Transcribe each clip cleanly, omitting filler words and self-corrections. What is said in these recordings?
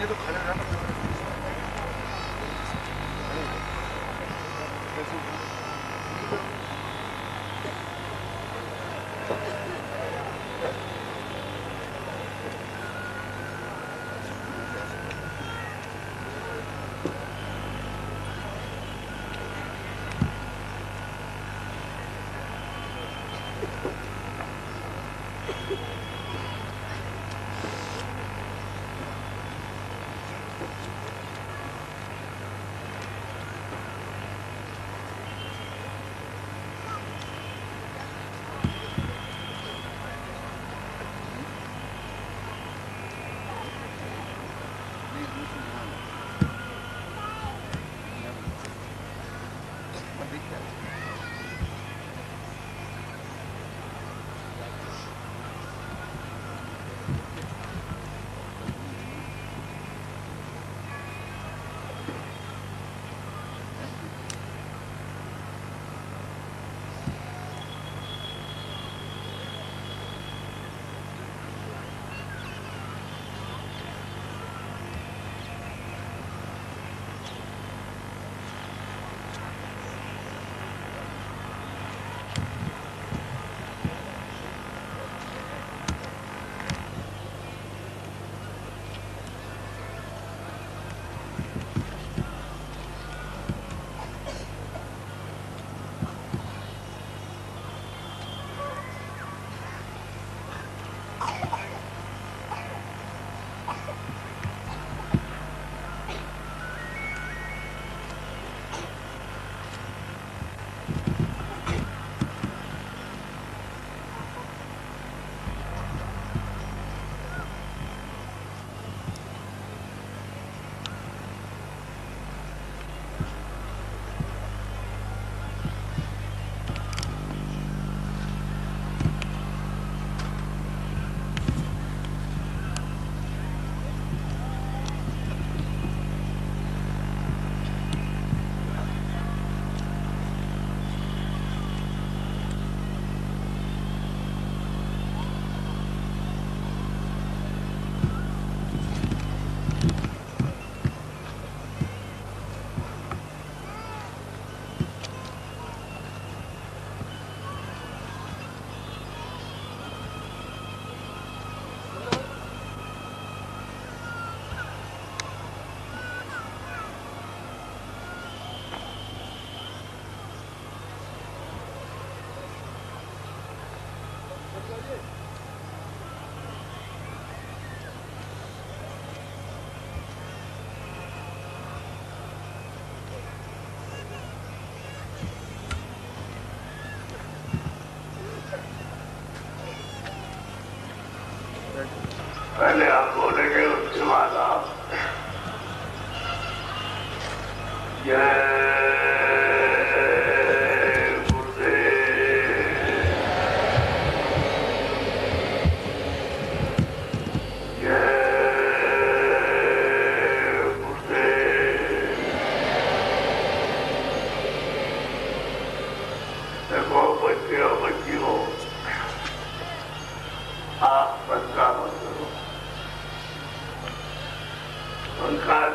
ये तो खड़े रहना। पहले आप बोलेंगे, उसके बाद आप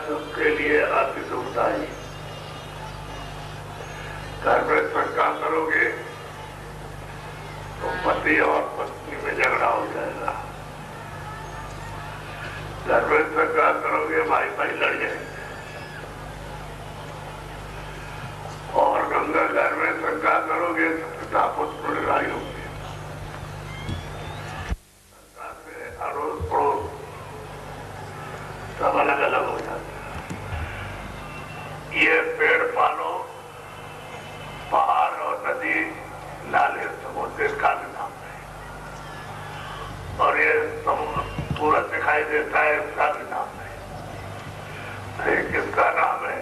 सबके लिए अति सुखदायी। घर में सरकार करोगे तो पति और पत्नी में झगड़ा हो जाएगा। घर में सरकार करोगे भाई भाई लड़ जाएंगे। और गंगा घर में सरकार करोगे तो पिता पुत्र लड़ाई होगी। सरकार से अड़ोस पड़ोस सब अलग अलग हो जाते हैं। ये पेड़ पालो, पहाड़ और नदी नाले समुद्र इसका भी नाम है, और ये समुद्र सूरज दिखाई देता है, इसका भी नाम है। एक किसका नाम है?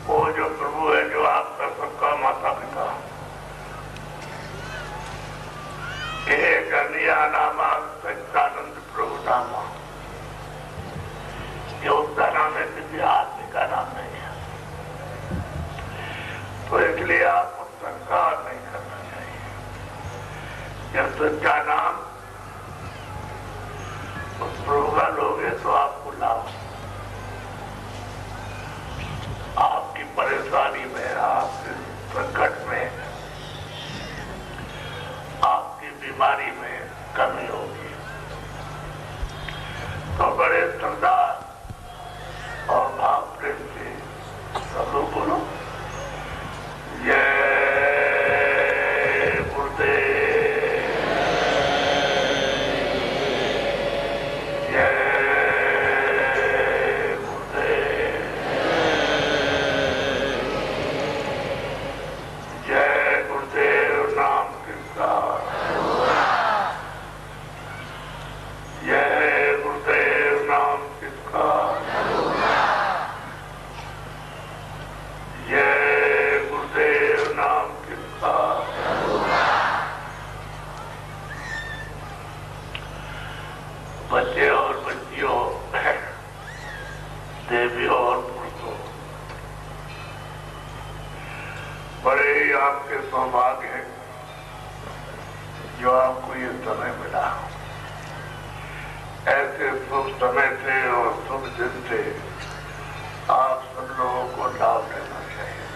वो जो प्रभु है, जो आपका सबका माता पिता, एक अनिया नामा सच्चिदानंद प्रभु नामा, ये उसका नाम है, किसी आदमी का नाम नहीं है। तो इसलिए आपको संस्कार नहीं करना चाहिए। जब सच्चा नाम उस प्रभु का लोगे तो आपको कमी होगी। तो बड़े श्रद्धा और भाव प्रेम से सब लोग बोलो जय गुरुदेव, जय गुरुदेव, जय गुरुदेव नाम किसका, जय गुरुदेव नाम किसका, जय गुरुदेव नाम किसका। बच्चे और बच्चियों, देवियों और पुरुषों, बड़े ही आपके सौभाग्य हैं जो आपको ये समय मिला। ऐसे शुभ समय से और शुभ दिन से आप सब लोगों को लाभ लेना चाहिए।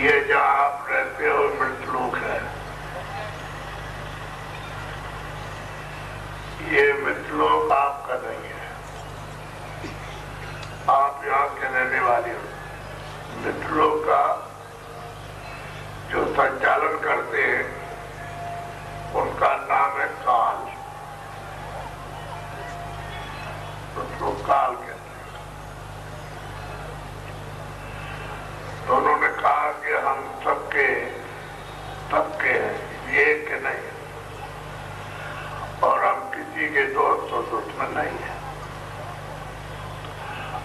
ये जहाँ आप रहते हो मृतलोक है, ये मृतलोक आपका नहीं है, आप यहाँ के रहने वाले हो। मृतलोक का जो संचालन करते हैं उनका नाम है काल, उसको काल कहते हैं। तो उन्होंने कहा कि हम सबके हैं, ये के नहीं, और हम किसी के दोस्त और दुश्मन नहीं है।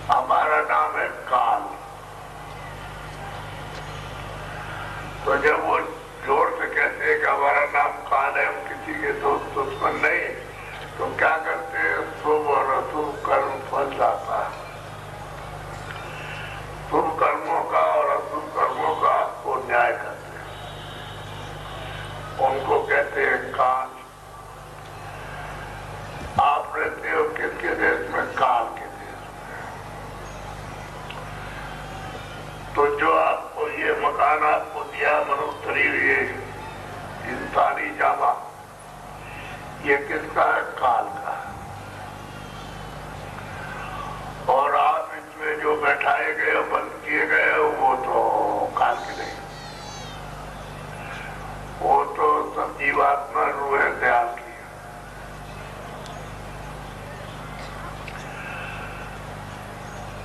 हमारा नाम है काल। तो जब वो जोर से कहते हैं कि हमारा नाम काल है, हम किसी के दोस्त दुश्मन नहीं, तो क्या करते हैं, शुभ और अशुभ कर्म फल जाता है। शुभ कर्मों का और अशुभ कर्मों का वो न्याय करते हैं, उनको कहते हैं काल। आप रहते हो किसके देश में, काल के देश में। तो जो आपको ये मकान आपको दिया, मनुष्य शरीर, ये इंसानी जामा, ये किसका है, काल का। और आप इसमें जो बैठाए गए हो, बंद किए गए हो, वो तो काल के नहीं, वो तो सब जीवात्मा रूह है दयाल की।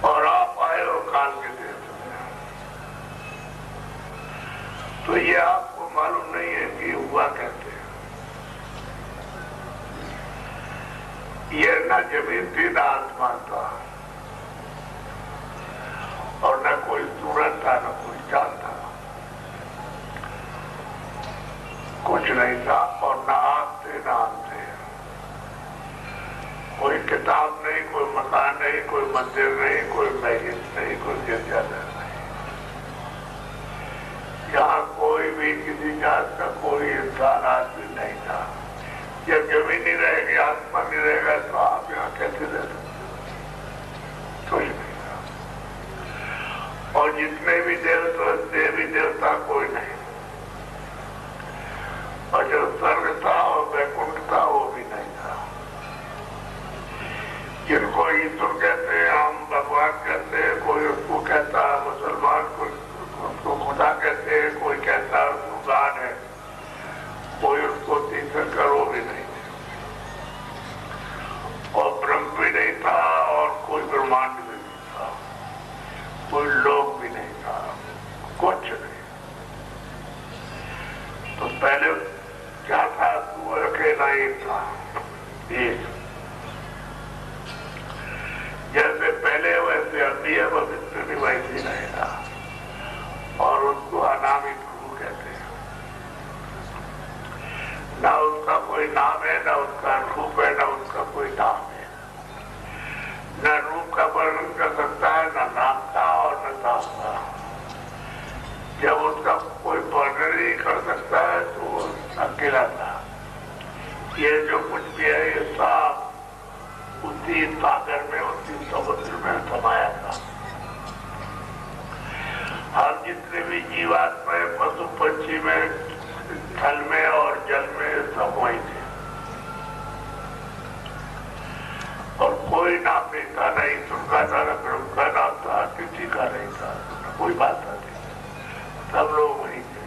और आप आए हो काल के देश में, तो ये आपको मालूम नहीं है कि हुआ कैसे। ये न जमीन थी न आसमान था, और न कोई सूरज था न कोई चांद था, कुछ नहीं था। और न आप थे न हम थे, कोई किताब नहीं, कोई मकान नहीं, कोई मंदिर नहीं, कोई मस्जिद नहीं, कोई गिरजाघर नहीं। यहाँ कोई भी किसी जात का कोई इंसान आदमी नहीं था। जब जमीन नहीं रहेगी, आसमान नहीं रहेगा, तो आप यहाँ कैसे रह सकते, कोई नहीं था। और जितने भी देवी देवता कोई नहीं, और जो स्वर्ग था और वैकुंठ था वो भी नहीं था। जिनको ईश्वर कहते हैं, हम भगवान कहते हैं, कोई उसको कहता है मुसलमान, कोई उसको खुदा कहते हैं, कोई कहता है उसको गान है, कोई उसको तीर्थंकर, वो भी नहीं थे। और ब्रह्म भी नहीं था, और कोई ब्रह्मांड भी नहीं था, कोई लोक भी नहीं था, कुछ नहीं। तो पहले क्या था, तू अकेला ही था। एक जैसे पहले वैसे अभी है, भविष्य भी वैसे रहेगा। और उसको अनामी प्रभु कहते हैं। ना उसका कोई नाम है, ना उसका रूप है, ना उसका कोई नाम है। न रूप का वर्णन कर सकता है, न नाम का और न नाम का। जब उसका कोई वर्णन नहीं कर सकता है तो वो अकेला था। ये जो कुछ भी है, ये सब उसी सागर में, उसी समुद्र में समाया था। हम जितने भी जीवात्मा है, पशु पक्षी में, थल में और जल में सब वहीं थे और कोई नाम नहीं था, नहीं तुमका था, न ब्रह्म नाम था, किसी का नहीं था, कोई बात नहीं, सब लोग वहीं थे।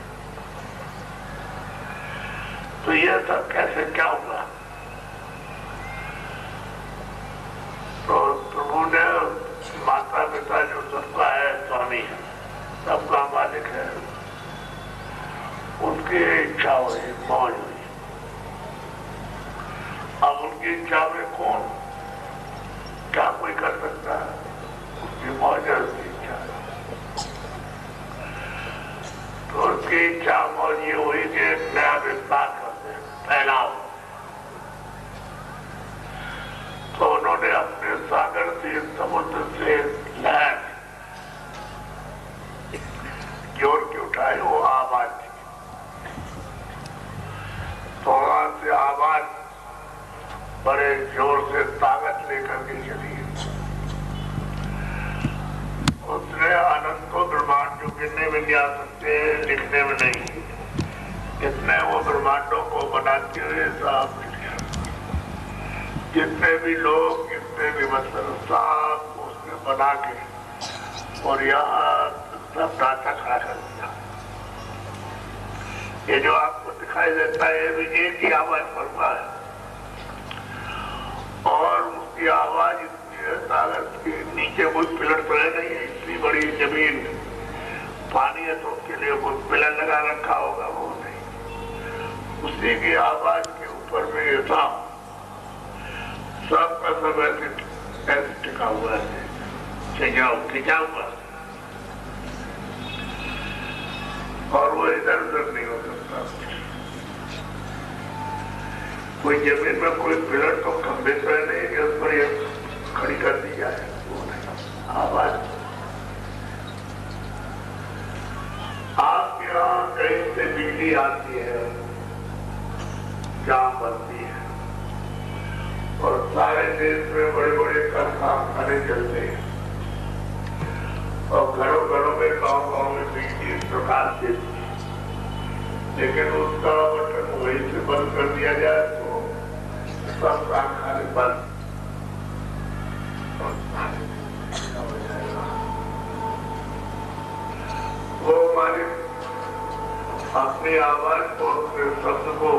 तो यह सब कैसे क्या हुआ? तो प्रभु ने माता पिता जो सबका है, स्वामी है, सबका मालिक है, उनकी इच्छा हुई, मौज हुई। अब उनकी इच्छा में कौन क्या कोई कर सकता है? उसकी मौज है, उसकी इच्छा है। तो उसकी इच्छा मौज ये हुई कि एक नया विस्तार करते हैं, फैलाव। तो उन्होंने अपने सागर से, समुद्र से लहर जोर के उठाई, वो आवाज थी। तो वहां से आवाज बड़े जोर से ताकत लेकर के चली। उसने अनंतो ब्रह्मांड जो गिनने में नहीं आ सकते, लिखने में नहीं, इतने वो ब्रह्मांडों को बनाते हुए साफ जितने भी लोग, जितने भी मतलब साफ उसने बना के और यहाँ सब ढांचा खड़ा कर दिया। ये जो आपको दिखाई देता है, ये भी एक ही आवाज पर हुआ है और उसकी आवाज इतनी है, ताकत के नीचे कोई पिलर तो है नहीं, इतनी बड़ी जमीन, पानी है तो उसके लिए कोई पिलर लगा रखा होगा, वो नहीं। उसी की आवाज के ऊपर में ये था, सबका सब ऐसे टिका हुआ है, खिंचा हुआ, और वो इधर उधर नहीं हो सकता। कोई जमीन में कोई पिलर तो खंभे तो है नहीं कि उस पर ये खड़ी कर दी जाए, वो नहीं। आवाज आपके यहाँ कहीं से बिजली आती है, जाम बनती है और सारे देश में बड़े बड़े कारखाने चलते हैं और घरों घरों में, गांव गांव में बिजली इस प्रकार से, लेकिन उसका बटन वहीं से बंद कर दिया जाए तो सब कारखाने बंद। वो हमारे अपनी आवाज को, अपने शब्द को,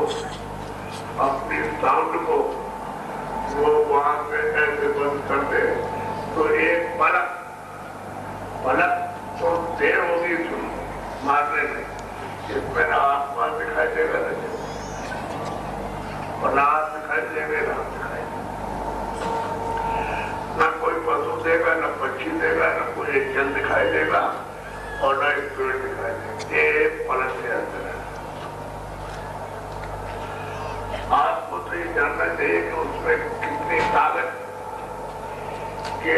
अपनी साउंड को वो वहां से ऐसे बंद कर दे तो एक पलक तो देर होगी मारने में, इसमें ना आसमान दिखाई देगा, और ना हाथ दिखाई देगा, ना दिखाई देगा, ना कोई पशु देगा, ना पक्षी देगा, ना कोई एक जल दिखाई देगा और ना एक पेड़ दिखाई देगा। एक पलक के अंदर है। आपको तो ये जानना चाहिए कि उसमें कितनी ताकत के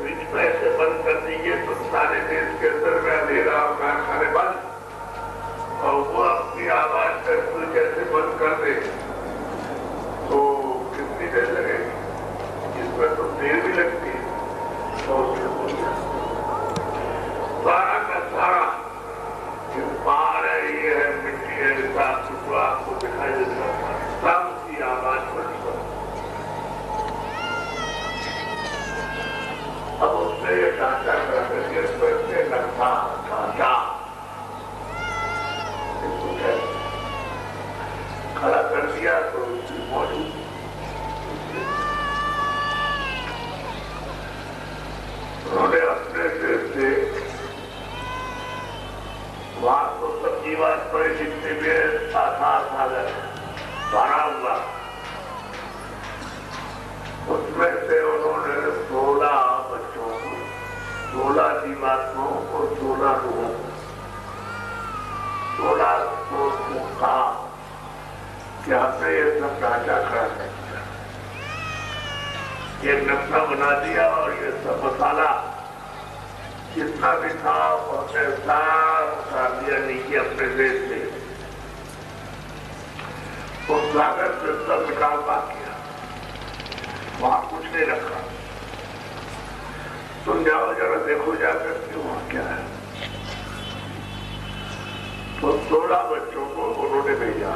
बीच में ऐसे बंद कर दीजिए तो सारे देश के अंदर में अंधेरा और कारखाने बंद, और वो अपनी आवाज करके जैसे बंद कर दे तो कितनी देर लगेगी? इसमें तो देर भी लगती है। तो सारा का सारा पहाड़ है, ये है, मिट्टी है, साफ सुथरा आपको दिखाई देता है, सब की आवाज बनी। अब उसने ये ढांचा करके लगता ढांचा खड़ा कर दिया तो उसकी मौजूद उन्होंने अपने देश से वहां तो सब जीवात पर जितने भी आधार सागर भरा हुआ, उसमें से उन्होंने 16 बच्चों को, 16 जीवात्माओं को, 16 लोगों को, 16 को कहा कि हमने ये सब ढांचा खड़ा कर दिया, ये नक्शा बना दिया और ये सब मसाला जितना भी था उसने साफ उतार दिया नीचे अपने देश से, उस सागर से सब निकाल पा किया, वहां कुछ नहीं रखा। तुम जाओ जरा देखो जाकर कि वहां क्या है। तो 16 बच्चों को उन्होंने भेजा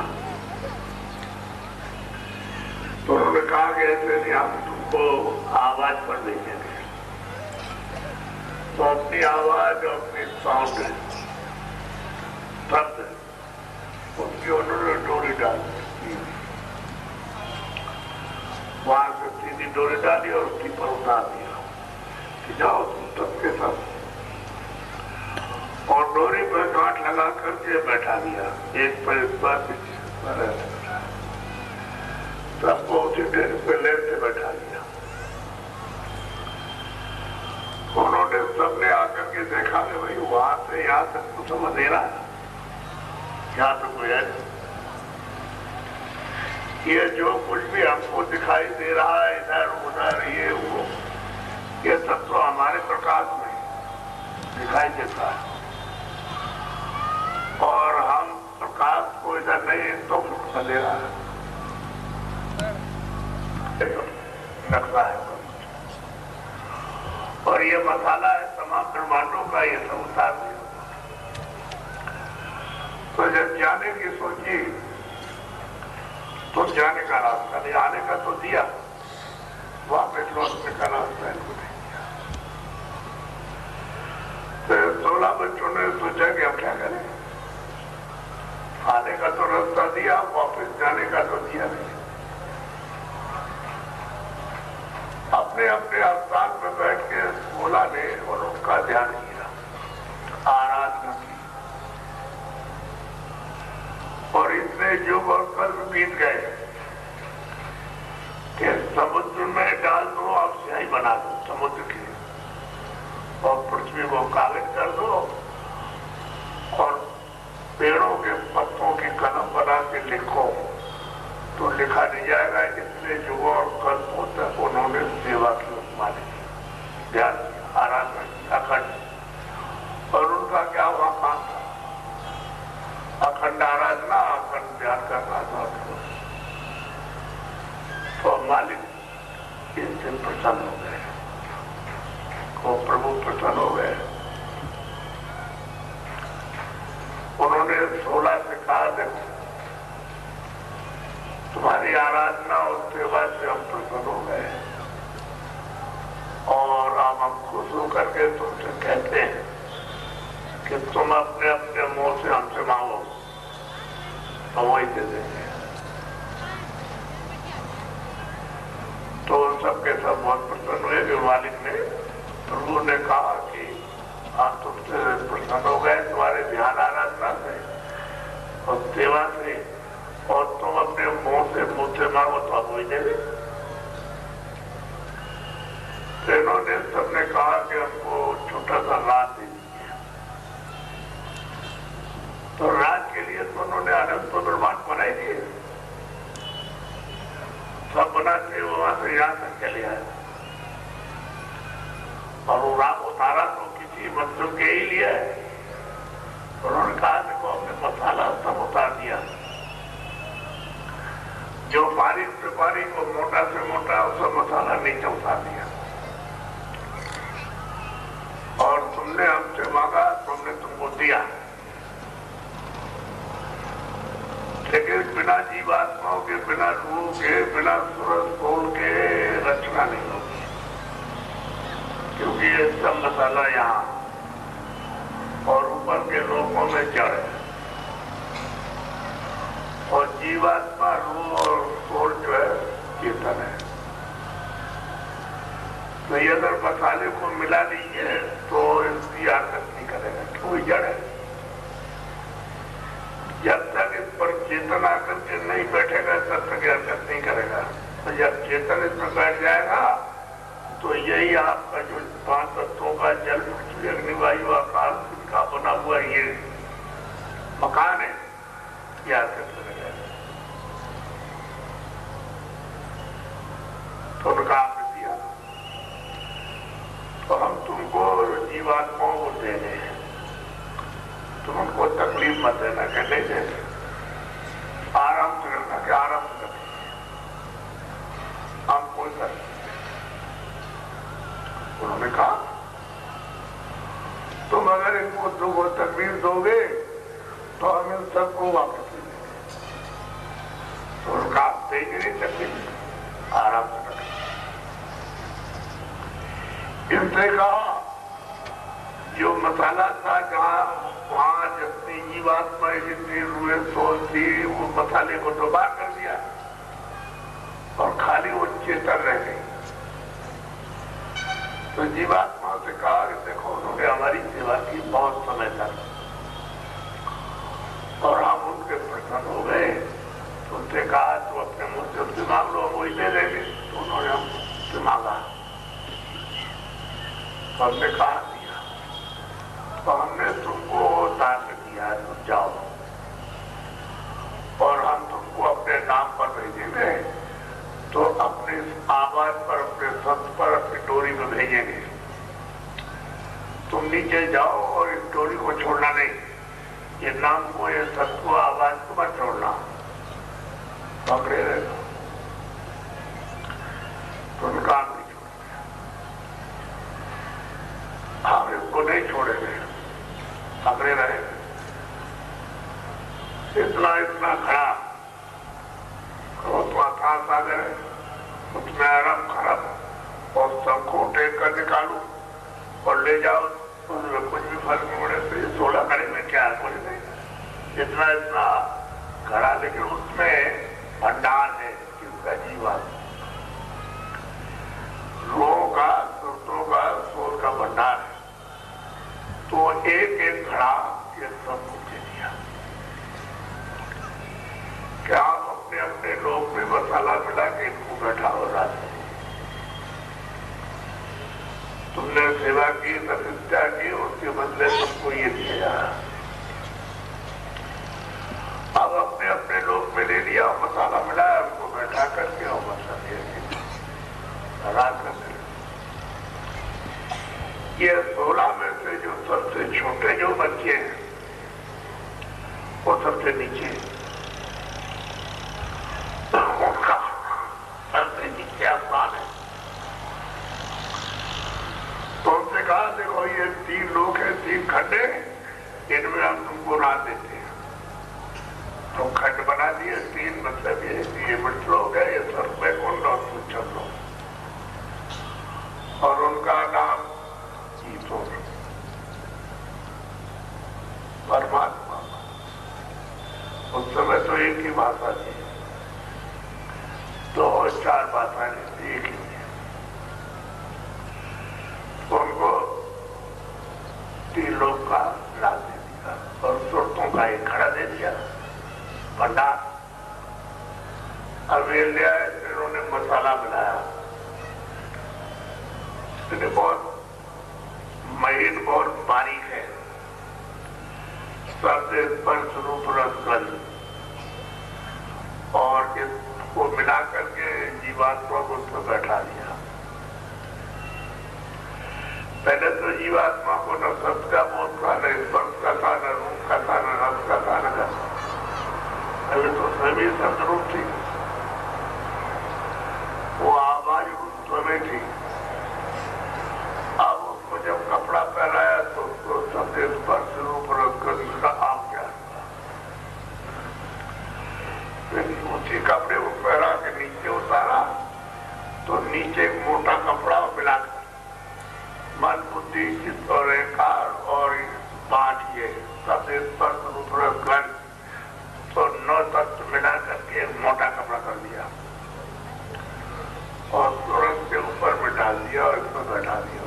कि ऐसे नहीं, हम तुमको आवाज पर भेजेंगे, तो अपनी आवाज और अपनी साउंड शब्द उनकी उन्होंने डोरी डाल दी, वहां से सीधी डोरी डाली और उसकी पर उतार दिया कि जाओ तुम सबके सब, और डोरी पर गांठ लगा करके बैठा दिया, एक पर इस बार सबको उसी डेरे पे लेट से बैठा दिया। उन्होंने सबने आकर के देखा कि भाई वहां से यहाँ तक कुछ अंधेरा है, यहाँ तो कोई है, ये जो कुछ भी हमको दिखाई दे रहा है इधर उधर ये वो, ये सब तो हमारे प्रकाश में दिखाई देता है, और हम प्रकाश को इधर नहीं तो अंधेरा है रखता है, और ये मसाला है तमाम ब्रह्मांडों का, ये सब उतार दिया। तो जब जाने की सोची तो जाने का रास्ता नहीं, आने का तो दिया, वापस लौटने का रास्ता इनको नहीं दिया। तो 16 बच्चों ने सोचा कि अब क्या करें, आने का तो रास्ता दिया, वापस जाने का तो दिया नहीं। अपने अपने स्थान पर बैठ के बोला ने और उनका ध्यान किया, आराधना की, और इतने युग और कर्म बीत गए कि समुद्र में डाल दो, आप स्याही बना दो समुद्र की, और पृथ्वी को कागज कर दो, और पेड़ों के पत्तों की कलम बना के लिखो तो लिखा नहीं जाएगा। इसलिए युगों और कल्पों तक उन्होंने सेवा की उपमानी, ध्यान किया, आराधना की अखंड, और उनका क्या हुआ काम था, अखंड आराधना, अखंड ध्यान करना था। तो मालिक इस दिन प्रसन्न हो गए, वो प्रभु प्रसन्न हो गए। उन्होंने 16 से कहा, देखो तुम्हारी आराधना और सेवा से हम प्रसन्न हो गए, और हम खुश होकर के तुमसे कहते हैं कि तुम अपने अपने मुंह से हमसे मांगो तो वही दे देंगे। तो सबके सब बहुत प्रसन्न हुए कि मालिक ने, प्रभु ने कहा कि आप तुमसे प्रसन्न हो गए तुम्हारे ध्यान आराधना से और सेवा से, और तुम अपने मुंह से मांगो तो आप वही देंगे। तो इन्होंने सबने कहा कि हमको छोटा सा राज दे दीजिए। तो राज के लिए तो उन्होंने अनंत ब्रह्मांड बनाई दिए, सब बनाते वहां से यहाँ तक चले आए, और वो राम उतारा तो किसी मतलब के ही लिए है। उन्होंने कहा देखो हमने मसाला सब उतार दिया, जो बारीक से बारीक और मोटा से मोटा उसका मसाला नीचे उतार दिया, और तुमने हमसे मांगा तुमने तुमको दिया, लेकिन बिना जीवात्माओं के, बिना रूह के, बिना सूरज खोल के रचना नहीं होगी, क्योंकि ये सब मसाला यहाँ और ऊपर के लोगों में जड़ है, और जीवात्मा रूह और सोल जो है चेतन है। तो ये अगर मसाले को मिला लीजिए तो इसकी आकर्षण नहीं करेगा, कोई जड़ है। जब तक इस पर चेतन आकर के नहीं बैठेगा तब तक हरकत नहीं करेगा, तो जब चेतन इसमें बैठ जाएगा तो यही आपका जो 5 तत्वों का जल, पृथ्वी, अग्नि, वायु, आकाश का बना हुआ ये मकान है, ये हरकत करेगा। तो उनका आपने दिया, तो हम तुमको जीवात्माओं को दे दें, तुम उनको तकलीफ मत देना, कि नहीं देंगे, आराम से करना, कि आराम से करना, हम कोई कर। उन्होंने कहा तुम अगर इनको दुख और तकलीफ दोगे तो हम इन सबको वापस ले लेंगे। तो उनका देंगे नहीं तकलीफ, आराम से रखें। इसने कहा जो मसाला था जहां वहां जितनी जीवात्मा जितनी रूहें सोच थी वो मसाले को तो बाहर कर दिया और खाली वो चेतन रह गई। तो जीवात्मा से कहा कि देखो उन्होंने हमारी सेवा की बहुत समय तक और हम उनके प्रसन्न हो गए। तो उनसे कहा तो अपने मुंह से उससे मांग लो, वही दे देंगे। तो उन्होंने हमसे मांगा, तो हमने कहा दिया। तो हमने तुमको दान दिया, तो जाओ और हम तुमको अपने नाम पर भेजेंगे। तो अपने आवाज पर, अपने संत पर, अपनी डोरी में भेजेंगे। तुम नीचे जाओ और इस डोरी को छोड़ना नहीं, ये नाम को, ये संत को, आवाज को मत छोड़ना, पकड़े रहेगा। तो उनका नहीं छोड़ दिया, हम इसको नहीं छोड़ेंगे, पकड़े रहेंगे। इतना इतना खड़ा था सागर है, उसमें अरब खरब और सबको टेक कर निकालू और ले जाओ, उसमें कुछ भी फर्क नहीं पड़े। तो ये 16 कड़े में क्या कुछ नहीं, इतना इतना खड़ा, लेकिन उसमें भंडार है जिसका जीवन, लोगों का, सुरतों का, सोच का भंडार है। तो एक एक खड़ा ये सब कुछ दे दिया। क्या आप अपने अपने लोग में मसाला मिला के इनको बैठाओ रात में? तुमने सेवा की, तपस्या की, उसके बदले तुमको ये दिया जा रहा। अब अपने अपने लोग में ले लिया, मसाला मिलाया, उनको बैठा करके और मसाले रात करके। ये 16 में से जो सबसे छोटे जो बच्चे हैं वो सबसे नीचे, उनका सबसे नीचे आसमान है। तो उनसे कहा देखो ये 3 लोग हैं, 3 खंडे, इनमें हम तुमको रात देते हैं। तो खंड बना दिए 3, मतलब ये मिट लोग है, ये स्वर्ग में कुंड और सूचन लोग, और उनका नाम ईश्वर परमात्मा। उस समय तो एक ही भाषा थी, 2 और 4 भाषाएं एक ही थी। उनको 3 लोग का लाभ दे दिया और सुरतों का एक खड़ा दे दिया भंडार। अब ये लिया, इन्होंने मसाला मिलाया, इन्हें बहुत महीन, बहुत बारीक है, सबसे स्पर्श रूप रसगंध, और इसको मिला करके जीवात्मा को उसमें बैठा दिया। पहले तो जीवात्मा को न शब्द का बोध था, न स्पर्श का था, न रूप का था, न रस का था, न गंध। अभी तो सभी शब्द रूप थी, वो आवाज रूप में थी। अब उसको जब कपड़ा पहनाया तो उसको शब्द स्पर्श रूप रसगंध का आम क्या, ऊंची कपड़े को पहना के नीचे उतारा तो नीचे एक मोटा कपड़ा मिलाकर मन, बुद्धि, चित्त और अहंकार और 5 ये शब्द स्पर्श रूप रसगंध, तो 9 तत्व मिला करके मोटा कपड़ा कर दिया और तुरंत के ऊपर में डाल दिया और इसमें बैठा दिया।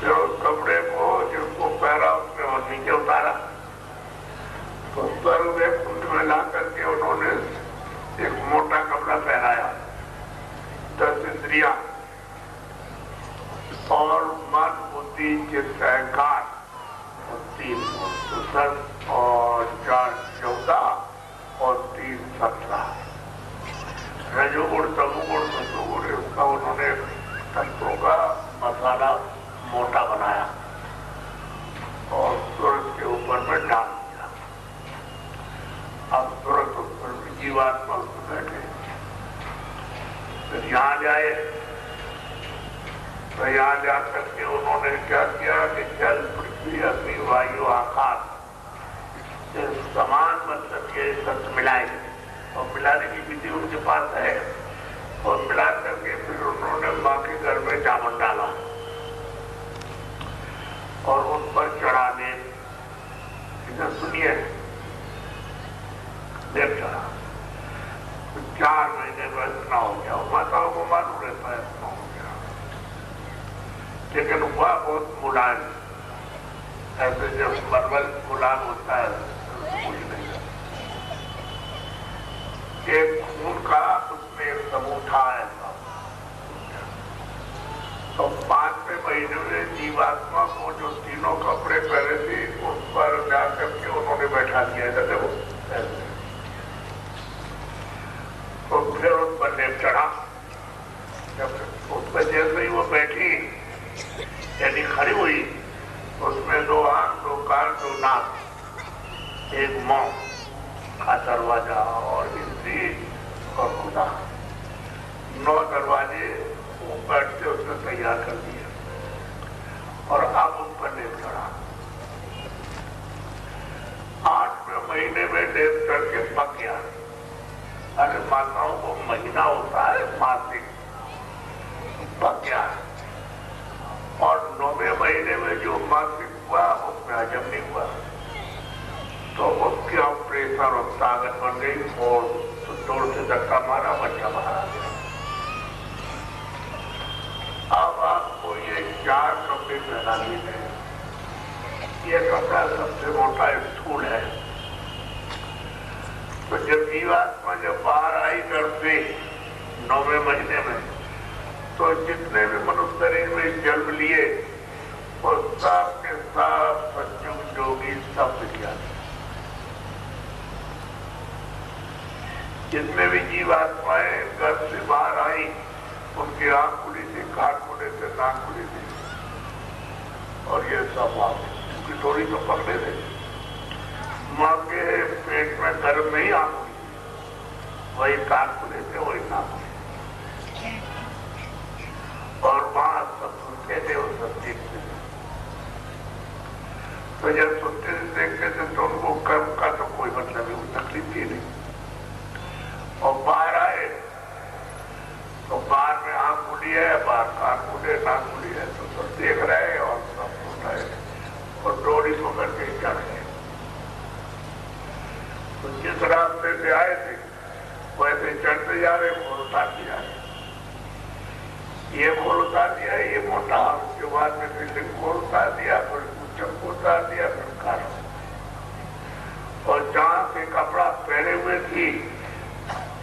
फिर उस कपड़े को जिसको पहना उसने और नीचे उतारा तो स्वर्ग में कुंड में ला करके उन्होंने एक मोटा कपड़ा पहनाया। 10 इंद्रियां और मन, बुद्धि, चित्त, अहंकार, 3 10 और 4 14 और 3 17 रजोगुण, तमोगुण, सतोगुण, उसका उन्होंने तत्वों का मसाला मोटा बनाया और सूरज के ऊपर में डाल दिया। अब सूरज ऊपर जीवात्मा बैठे, फिर यहाँ जाए तो यहाँ जाकर के उन्होंने क्या किया कि जल, पृथ्वी, अग्नि, वायु, आकाश समान, मतलब ये सब मिलाए और मिलाने की विधि उनके पास है। और मिला करके फिर उन्होंने माँ के घर में जामुन डाला और उन पर चढ़ाने, इधर सुनिए, देव चढ़ा। 4 महीने में इतना हो गया, माताओं को मालूम रहता है इतना हो गया, लेकिन हुआ बहुत मुलायम, ऐसे जब मरमल मुलायम होता है कुछ नहीं। एक खून का उसमें एक समूथा है, तो 5वें महीने में जीवात्मा को जो तीनों कपड़े पहने थे उन पर जाकर के उन्होंने बैठा दिया था। देखो तो फिर उन पर लेप चढ़ा। जब उस पर जैसे ही वो बैठी यानी खड़ी हुई, उसमें 2 आंख, 2 कान, 2 नाक, एक मुंह का दरवाजा और इंद्री और खुदा, 9 दरवाजे बैठ के उसने तैयार कर दिए और अब उन पर लेप चढ़ा। 8वें महीने में लेप चढ़ के पक गया। अरे माताओं को महीना होता है मासिक, पक गया। और 9वें महीने में जो मासिक हुआ उसमें हजम नहीं हुआ, तो उसकी प्रेशर और ताकत बन गई और जोर से धक्का मारा, बच्चा बाहर आ गया। अब आपको ये 4 कपड़े पहना लिए, ये कपड़ा सबसे मोटा स्थूल है। तो जब जीवात्मा जब बाहर आई घर से 9वें महीने में, तो जितने भी मनुष्य शरीर में जन्म लिए और सब के सब सज्जन जोगी सब विज्ञान, जितने भी जीवात्माएं घर से बाहर आई उनकी आंख खुली थी, कान खुले थे, नाक खुली थी, और ये सब उनकी थोड़ी तो पकड़े थे। माँ के पेट में गर्भ में ही आंख खुली, वही कान खुले थे, वही नाक खुली, और वहां सब सुनते थे और सब देखते थे। तो जब सुनते थे देखते थे तो उनको कर्म का तो कोई मतलब ही तकलीफ ही नहीं। और बाहर आए तो बाहर में आंख खुली है, बाहर कान खुले, नाक खुली है, तो सब देख रहे हैं और सब सुन रहे हैं और डोरी पकड़ के चढ़ गए। तो जिस रास्ते से आए थे वैसे चढ़ते जा रहे, खोल उतारते जा रहे, ये खोल उतार दिया, ये मोटा, उसके बाद में फिर खोल उतार दिया, फिर उच्चम को उतार दिया, फिर कान, और जहां से कपड़ा पहने हुए थी,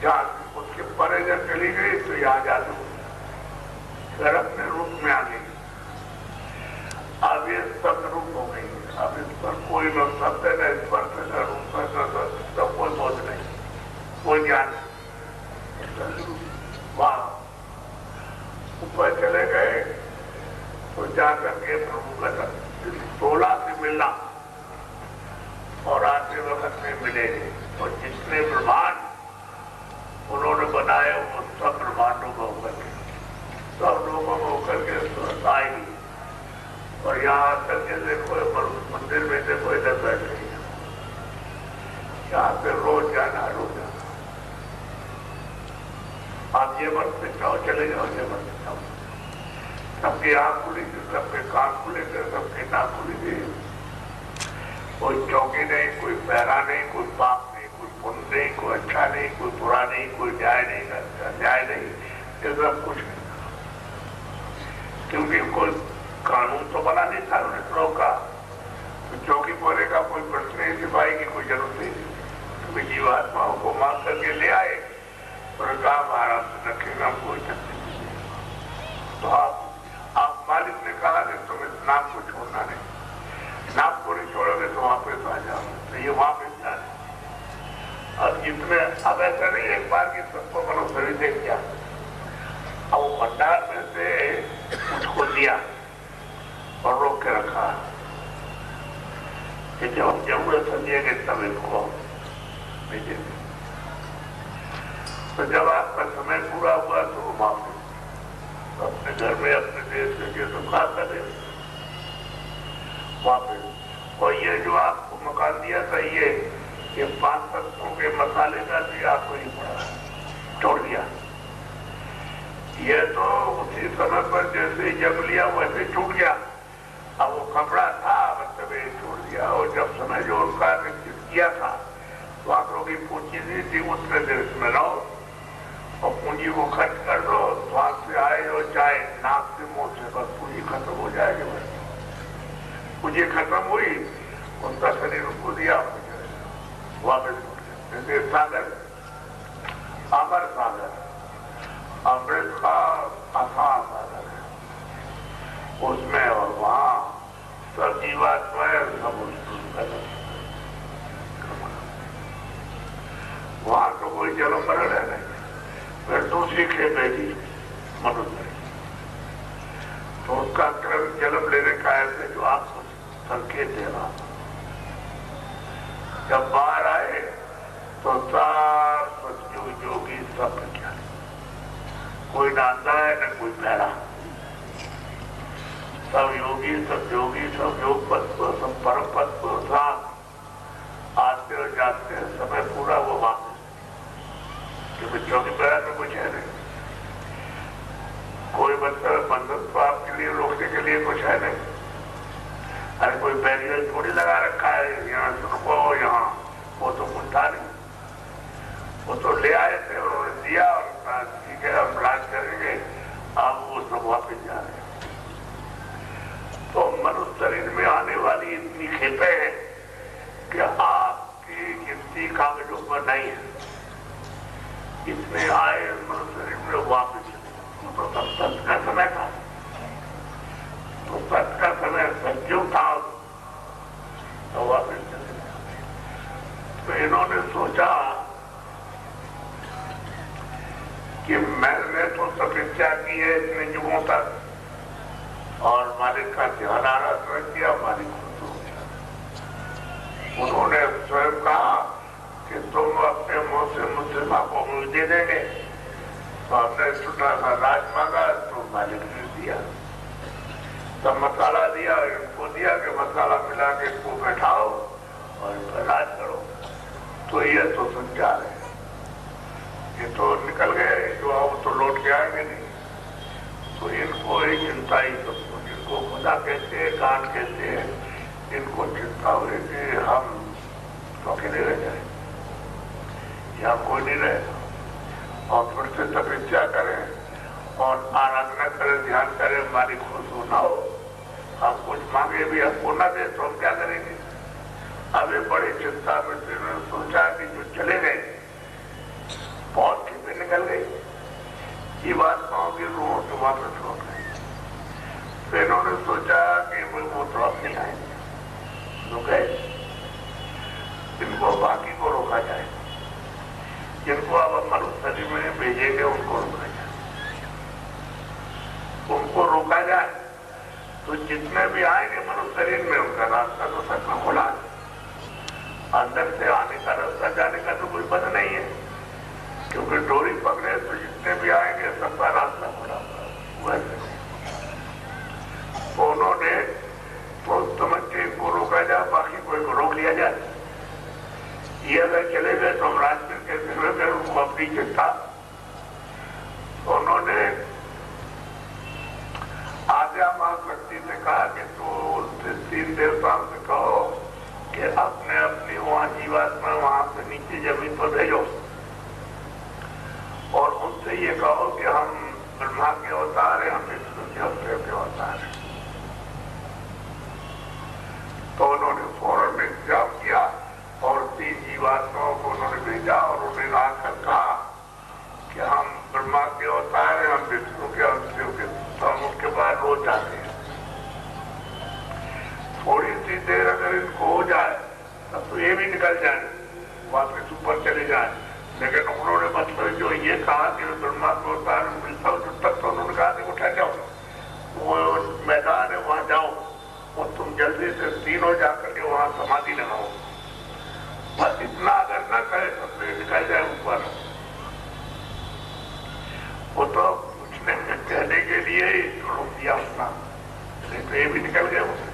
जहां उसके परे जब चली गई तो यहाँ जादू फिर अपने रूप में आ गई। अब ये शब्द रूप हो गई, अब इस पर कोई न शब्द है, न स्पर्श, न रूप, न कोई बोध नहीं, कोई ज्ञान। वहां ऊपर चले गए तो जाकर के प्रभु का 16 से मिलना और आते वक्त में मिले, और जितने ब्रह्मांड उन्होंने बनाए वो सब ब्रह्मांडों को होकर के, सब लोगों को होकर के आएगी। और यहाँ आकर के देखो मंदिर में देखो इधर बैठ गई, यहाँ पे रोज जाना, रोज जाना। आप ये मत से जाओ, चले जाओ, ये मत से जाओ। सबकी आँख खुली थी, सबके कान खुले थे, सबकी नाक खुली थी। कोई चौकी नहीं, कोई पहरा नहीं, कोई पाप नहीं, कोई पुण्य नहीं, कोई अच्छा नहीं, कोई बुरा नहीं, कोई न्याय नहीं, अन्याय नहीं, ये सब कुछ नहीं। क्योंकि कोई कानून तो बना नहीं था उन्हें का, तो चौकी बोले का कोई प्रश्न नहीं, सिपाही की कोई जरूरत नहीं थी। क्योंकि जीवात्माओं को मार करके ले आए और कहा आराम से रखेगा, कोई तकलीफ नहीं। तो आप मालिक ने कहा कि तुम इस नाम को छोड़ना नहीं, नाम को नहीं छोड़ोगे तो वापस आ जाओ, तो ये वापस जाए। अब जितने, अब ऐसा नहीं एक बार की सबको मनुष्य देख गया, अब वो भंडार में से मुझको दिया और रोक के रखा कि जब हम जरूरत समझेंगे तब इनको भेजेंगे। तो जब आपका समय पूरा हुआ तो वो वापस अपने घर में, अपने देश में जो दुखा करे वापस। और ये जो आपको मकान दिया था, ये 5 तत्वों के मसाले का दिया, कोई था, वाकरों की पूंजी नहीं थी, उतने देश में रहो और पूंजी को खर्च कर दो, स्वाद से आए और जाए, नाक से मुंह से, बस पूंजी खत्म हो जाएगी। बस पूंजी खत्म हुई, उनका शरीर उनको दिया, वापस जैसे सागर, अमर सागर, अमृत का अथाह सागर है उसमें, और वहां सब जीवात्माएं सब वहां तो कोई जन्म मरण है नहीं। फिर दूसरी खेप है जी मनुष्य, तो उसका क्रम जन्म लेने का ऐसे जो आपको संकेत दे रहा, जब बाहर आए तो सार सचमुच जोगी सब क्या, कोई नाता है न कोई पैरा, सब योगी, सब योगी, सब योग पत्व, सब परम पत्व, साथ आते और जाते हैं, समय पूरा वो वापस, क्योंकि चौकी पैरा में कुछ है नहीं, कोई मतलब बंधन तो आपके लिए रोकने के लिए कुछ है नहीं। अरे कोई बैरियर थोड़ी लगा रखा है, यहाँ से रुको, यहाँ वो तो कुछ था नहीं, वो तो ले आए थे, उन्होंने दिया और ठीक है हम राज करेंगे, अब वो सब वापिस जा रहे हैं। तो मनुष्य शरीर में आने वाली इतनी खेपें हैं कि आपकी गिनती कागजों पर नहीं है, इतने आए मनुष्य शरीर में वापिस। तो तब सत्य का समय था, तो सत्य का समय सत्युग था, तो वापिस चले गए। तो इन्होंने सोचा कि मैंने तो तपस्या की है इतने युगों तक और मालिक का ध्यान आराधना किया, मालिक खुश हो गया। उन्होंने स्वयं कहा कि तुम अपने मुंह से मुझसे को मुझे दे देंगे, तो हमने छोटा सा राज मांगा, तो मालिक ने दिया, तब मसाला दिया, इनको दिया कि मसाला मिला के इसको बैठाओ और इनका राज करो। तो ये तो संचार है, ये तो निकल गए, जो आओ तो लौट के आएंगे नहीं, तो इनको ही चिंता ही सबको, जिनको खुदा कहते हैं, गांठ कहते हैं, इनको चिंता हुई कि हम तो अकेले रह जाए, यहाँ कोई नहीं रहेगा, और फिर से तपस्या करें और आराधना करें, ध्यान करें, हमारी खुश होना हो, हम कुछ मांगे भी हमको न दे तो हम क्या करेंगे। अभी बड़ी चिंता में सोचा कि जो चले गए बहुत खेपे निकल गई, जीवात्माओं की रूह तो वापस हो गई। फिर इन्होंने सोचा कि वो तो अब नहीं आएंगे, तो गए, इनको बाकी को रोका जाए, जिनको अब मनुष्य शरीर में भेजेंगे उनको रोका जाए, उनको रोका जाए, तो जितने भी आएंगे मनुष्य शरीर में उनका रास्ता तो सच में खुला है, अंदर से आने का रास्ता जाने का तो कोई बंद नहीं है, क्योंकि डोरी पकड़े तो जितने भी आएंगे सबका रास्ता खुला वैसे। तो उन्होंने तो समझ के इनको रोका जाए, बाकी कोई को रोक लिया जाए, ये अगर चले गए तो हम रास्ते कैसे हो गए, उनको अपनी चिंता। तो उन्होंने आज्ञा महाशक्ति से कहा कि तो तीन देवताओं से कहो कि अपने अपनी वहां जीवात्मा वहां से नीचे जमीन पर भेजो, और उनसे ये कहो कि हम ब्रह्मा के अवतार हैं, हम विष्णु के अवतार हैं। तो उन्होंने फौरन इंतजाम किया और तीन जीवात्माओं को उन्होंने भेजा और उन्हें आकर कहा कि हम ब्रह्मा के अवतार हैं, हम विष्णु के अवतार के, हम उनके बाद रोज जाते हैं। थोड़ी सी देर अगर इनको हो जाए तब तो ये भी निकल जाए, वापस ऊपर चले जाए, लेकिन उन्होंने मतलब जो ये कहा कि ब्रह्मा को अवतार मिलता हो, जब तक तो उन्होंने कहा कि उठा जाओ, वो मैदान है वहां जाओ और तुम जल्दी से तीनों जाकर के वहां समाधि लगाओ। बस इतना अगर न करे तो फिर निकल जाए ऊपर। वो तो पूछने में कहने के लिए ही रोक दिया उसका, नहीं तो ये भी निकल गए उसे।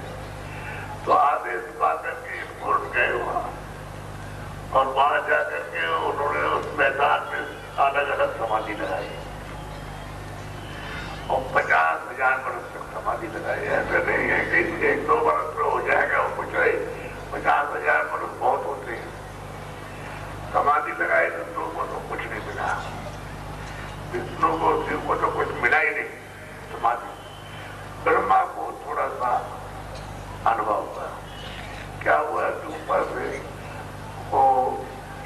तो आदेश पाकर के पूर्ण गए वहां, और वहां जाकर के उन्होंने उस मैदान में अलग अलग समाधि लगाई और 50,000 वर्ष तक समाधि लगाई। ऐसे नहीं है कि 1-2 वर्ष में हो जाएगा, वो कुछ नहीं, 50,000 वर्ष बहुत होते हैं। भाई विष्णु को तो कुछ नहीं मिला, विष्णु को शिव को तो कुछ मिला ही नहीं, समाधि। ब्रह्मा को थोड़ा सा अनुभव हुआ, क्या हुआ कि ऊपर से वो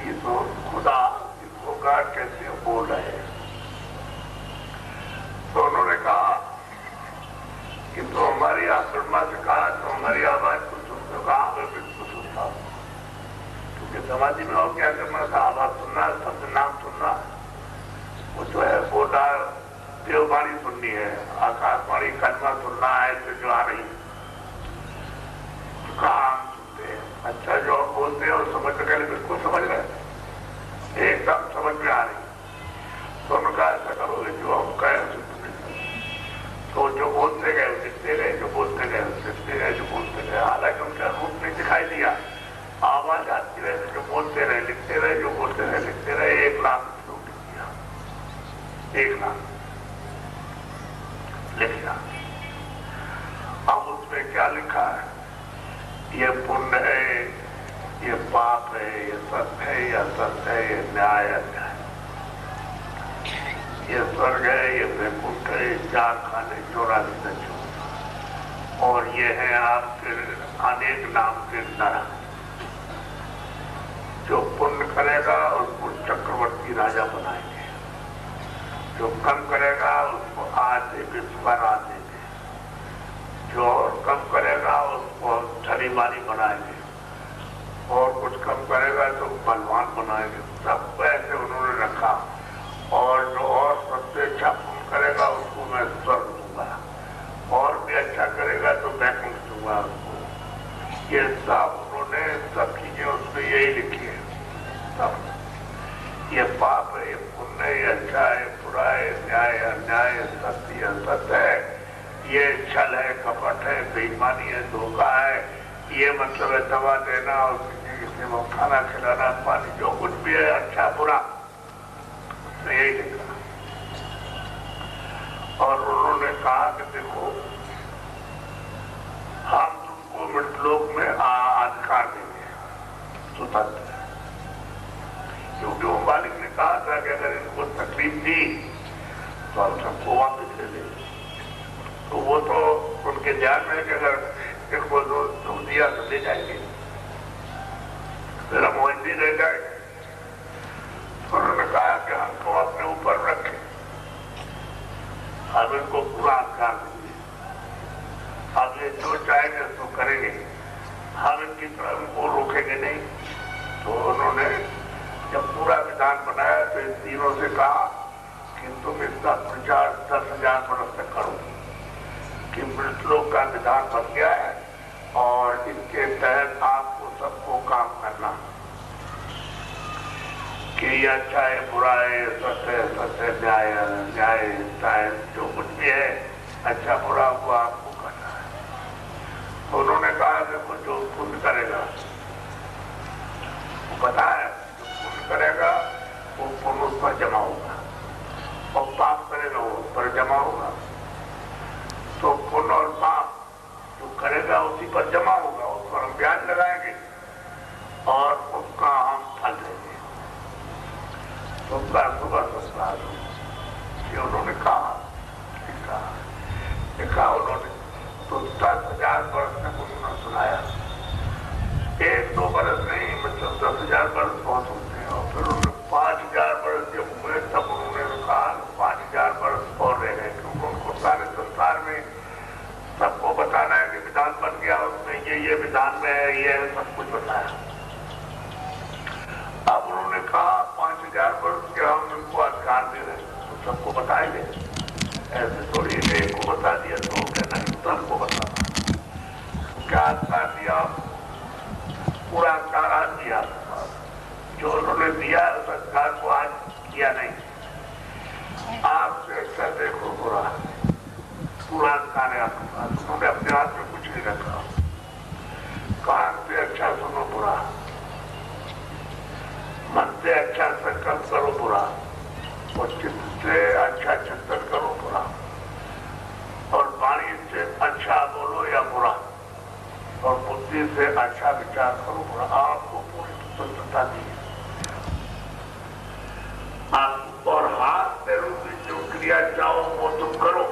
ये तो खुदा इसको गाड़ कैसे बोल रहे हैं। तो उन्होंने कहा कि तो हमारी आप ब्रह्मा से कहा तो हमारी आवाज को सुनते, कहा मैं बिल्कुल सुनता हूँ, क्योंकि समाधि में और क्या करना था, आवाज सुनना, शब्द नाम सुनना, वो जो है वो देववाणी सुननी है, आकाशवाणी कलमा सुनना है, तो जो आ रही काम सुनते हैं। अच्छा जो बोलते हैं और समझ में गए, बिल्कुल समझ रहे, एकदम समझ में आ रही। तो उनका ऐसा करोगे जो हम कहें, तो जो बोलते गए लिखते गए, जो बोलते गए लिखते गए, जो बोलते गए, हालांकि उनका रूप नहीं दिखाई दिया, आवाज आती रहे, जो बोलते रहे लिखते रहे, जो बोलते रहे लिखते रहे। 1 लाख लिख दिया, 1 लाख लिख दिया। अब उसमें क्या लिखा है, ये पुण्य है, ये पाप है, ये सत्य है, ये असत्य है, ये न्याय अन्याय, ये स्वर्ग है, ये वैकुंठ है, 4 खाने 84 नचो, और ये है आपके अनेक नाम के नरक। जो पुण्य करेगा उसको चक्रवर्ती राजा बनाएंगे, जो कम करेगा उसको आज देंगे, स्वराज देंगे, जो और कम करेगा उसको धनी मानी बनाएंगे, और कुछ कम करेगा तो बलवान बनाएंगे। सब ऐसे उन्होंने रखा। और जो और सबसे अच्छा पुण्य करेगा उसको मैं स्वर्ग दूंगा, और भी अच्छा करेगा तो वैकुंठ दूंगा उसको। ये सब उन्होंने सब चीजें उसमें यही लिखी है। सब ये पाप है, ये पुण्य है, ये अच्छा है, बुरा है, न्याय अन्याय, सत्य असत्य है, ये छल है, कपट है, बेईमानी है, धोखा है, ये मतलब है दवा देना और किसी को खाना खिलाना, पानी, जो कुछ भी है अच्छा बुरा, तो यही लिखा। और उन्होंने कहा कि देखो हम तुमको मृतलोक में अधिकार देंगे, स्वतंत्र, क्योंकि वो मालिक ने कहा था कि अगर इनको तकलीफ दी तो हम सबको वापस ले लेंगे। तो वो तो उनके ध्यान में कि अगर इनको जो दिया तो ले जाएंगे, फिर हम वही रह जाएंगे। उन्होंने कहा कि हमको अपने ऊपर रखें, हम इनको पूरा अधिकार देंगे, अब ये जो चाहेंगे तो करेंगे, हम इनकी तरफ उनको रोकेंगे नहीं। तो उन्होंने जब पूरा विधान बनाया तो इन तीनों से कहा कि तुम इसका प्रचार 10,000 वर्ष तक करो कि मृतलोक का विधान बन गया है और इसके तहत आपको सबको काम करना, कि ये अच्छा है, बुरा है, सत्य है, सत्य, न्याय न्याय, जो कुछ भी है अच्छा बुरा वो आपको करना है। तो उन्होंने कहा देखो जो पुण्य करेगा वो पता है, जो पुण्य करेगा वो पुण्य उस पर जमा होगा, और पाप करेगा वो उस पर जमा होगा। तो पुण्य और पाप जो करेगा उसी पर जमा होगा, उस पर हम ब्याज लगाएंगे और उसका हम फल देंगे, उसका सुबह संस्कार हो। ये उन्होंने कहा, लिखा उन्होंने। तो 10,000 वर्ष तक उन्होंने सुनाया, 1-2 वर्ष नहीं, मतलब 10,000 वर्ष बहुत होते हैं। और फिर उन्होंने 5,000 वर्ष जब हुए तब उन्होंने कहा 5,000 वर्ष और रह गए, क्योंकि उनको सारे संसार में सबको बताना है कि विधान बन गया, उसमें ये विधान में है, ये सब कुछ बताया। अब उन्होंने कहा 5,000 वर्ष के हम उनको अधिकार दे रहे हैं, तो सबको बताएंगे, ऐसे थोड़ी एक को बता दिया तो कहना सबको बताना। क्या अधिकार दिया, पूरा अधिकार आज दिया, जो उन्होंने दिया उस अधिकार को आज किया नहीं। आपसे अच्छा देखो बुरा, पूरा अधिकार है आपके पास, उन्होंने अपने हाथ में कुछ नहीं रखा। कान से अच्छा सुनो बुरा, मन से अच्छा संकल्प करो बुरा, और चित्त से अच्छा चिंतन करो बुरा, और वाणी से अच्छा बोलो या बुरा, और बुद्धि से अच्छा विचार करो बुरा। आपको पूरी स्वतंत्रता दी है। क्रिया चाहो वो तुम करो।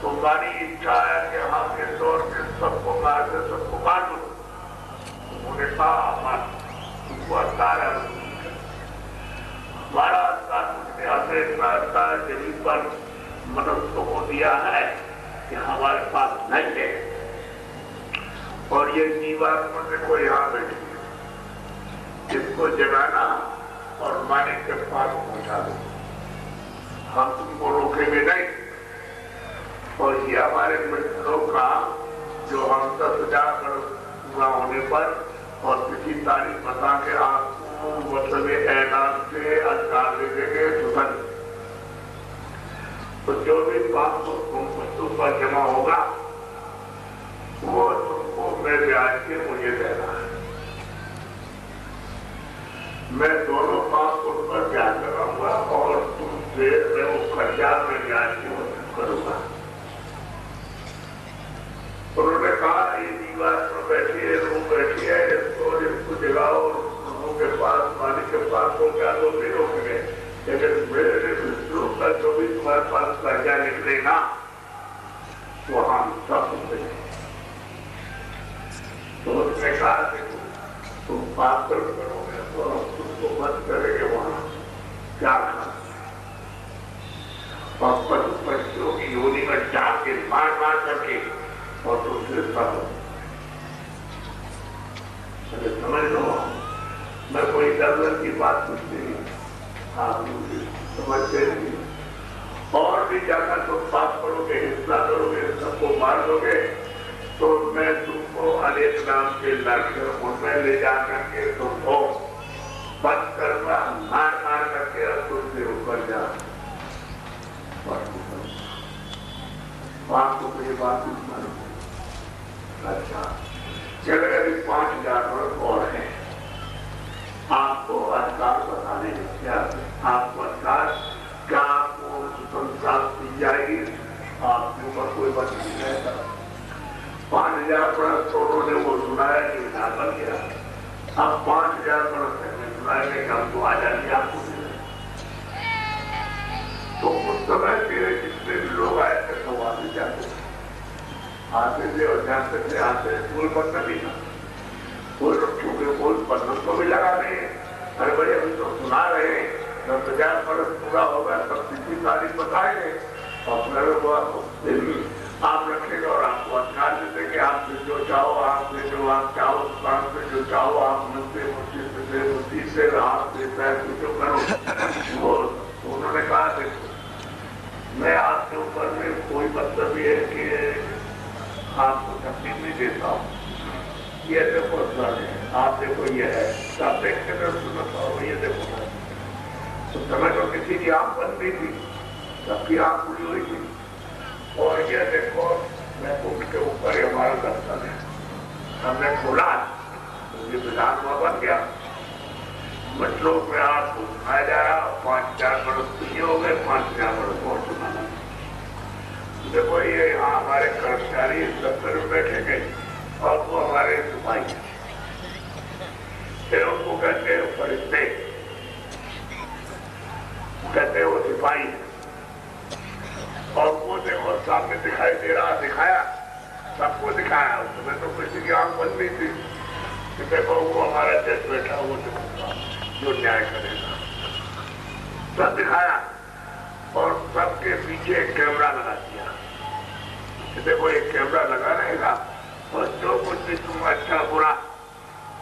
तुम्हारी इच्छा है कि हाँ के दौर के सबको मार दे, सबको मार दो। उन्होंने कहा तुमको अधिकार है, हमारा अधिकार मुझे हमने इतना अधिकार जमीन पर मनुष्य को दिया है कि हमारे पास नहीं है। और ये जीवात्मा से कोई यहाँ बैठी जिसको जगाना और मालिक के पास पहुंचा दो, हम तुमको रोकेंगे नहीं। और ये हमारे मित्रों का जो हम 10,000 पूरा होने पर और किसी तारीख बता के आपको मतलब ऐलान से अधिकार दे देंगे तुरंत। तो जो भी 500 पर जमा होगा वो तुमको मैं ब्याज के मुझे देना है। मैं दोनों 500 पर ब्याज लगाऊंगा और तुमसे मैं वो कर्जा में ब्याज की वसूल करूंगा। उन्होंने कहा ये दीवार पर बैठी है, रूम बैठी है, इसको जगाओ, लोगों के पास मालिक के पास हो गया तो भी रोकेंगे। लेकिन मेरे मित्रों का जो भी तुम्हारे पास कर्जा निकलेगा तो हम सब देंगे। तो उसने कहा कि तुम 500 करोगे तो हम तुमको बंद करेंगे वहां क्या खाना। और पशु पक्षियों की योनि में जाके मार करके और तुमसे सब समझ लो। मैं कोई डर की बात कुछ नहीं, आप समझते नहीं। और भी ज्यादा तुम बात करोगे, हिस्सा करोगे, सबको मार दोगे तो मैं तुमको अनेक नाम के लक्ष्य उनमें ले जा करके तुमको बंद करना, मार करके और तुमसे ऊपर जा। आपको कोई बात नहीं मालूम। अच्छा चले अभी 5,000 वर्ग और है। आपको अधिकार बताने क्या आपको अधिकार क्या आपको स्वतंत्रता दी जाएगी, आपके ऊपर कोई बच नहीं रहेगा। 5,000 वर्ष तो उन्होंने वो सुनाया कि विधान बन गया। अब 5,000 वर्ष पहले सुनाएंगे कि हमको आजादी आपको मिले। तो उस समय मेरे जितने भी लोग आए थे तो आते जाते आते थे और जाते थे आते कोई मतलब नहीं था। कोई पसंद को भी लगा रहे हैं, अरे भाई अभी तो सुना रहे हैं 10,000 वर्ष पूरा होगा तब किसी तारीख बताएंगे और फिर आप रखेंगे और आपको अधिकार देते कि आपसे जो चाहो आपसे जो आप चाहो दुकान से जो चाहो आप मुझसे मुझी से हाथ से पैर से जो करो। वो उन्होंने कहा देखो मैं आपके ऊपर में कोई मतलब ये है कि आपको तकलीफ नहीं देता हूँ। ये देखो आप देखो ये है, आप देखते थे सुनो ये देखो तो समय तो किसी की आंख बंद नहीं थी, सबकी आंख खुली हुई थी। और ये देखो मैं कुंड के ऊपर ही हमारा दफ्तर है, हमने खोला तो ये विधान बन गया। बच्चों में आपको सुनाया जा रहा 5,000 वर्ष ये हो गए, 5,000 वर्ष और सुनाना। देखो ये यहाँ हमारे कर्मचारी दफ्तर में बैठे गए और वो हमारे सिपाही फिर उनको कहते हैं फरिश्ते, कहते वो सिपाही। और वो देखो सामने दिखाई दे रहा, दिखाया सबको दिखाया। उस समय तो किसी की आंख बंद नहीं थी कि देखो वो हमारा जज बैठा वो जो न्याय करेगा, सब दिखाया। और सबके पीछे एक कैमरा लगा दिया कि देखो एक कैमरा लगा रहेगा और जो कुछ भी तुम अच्छा बुरा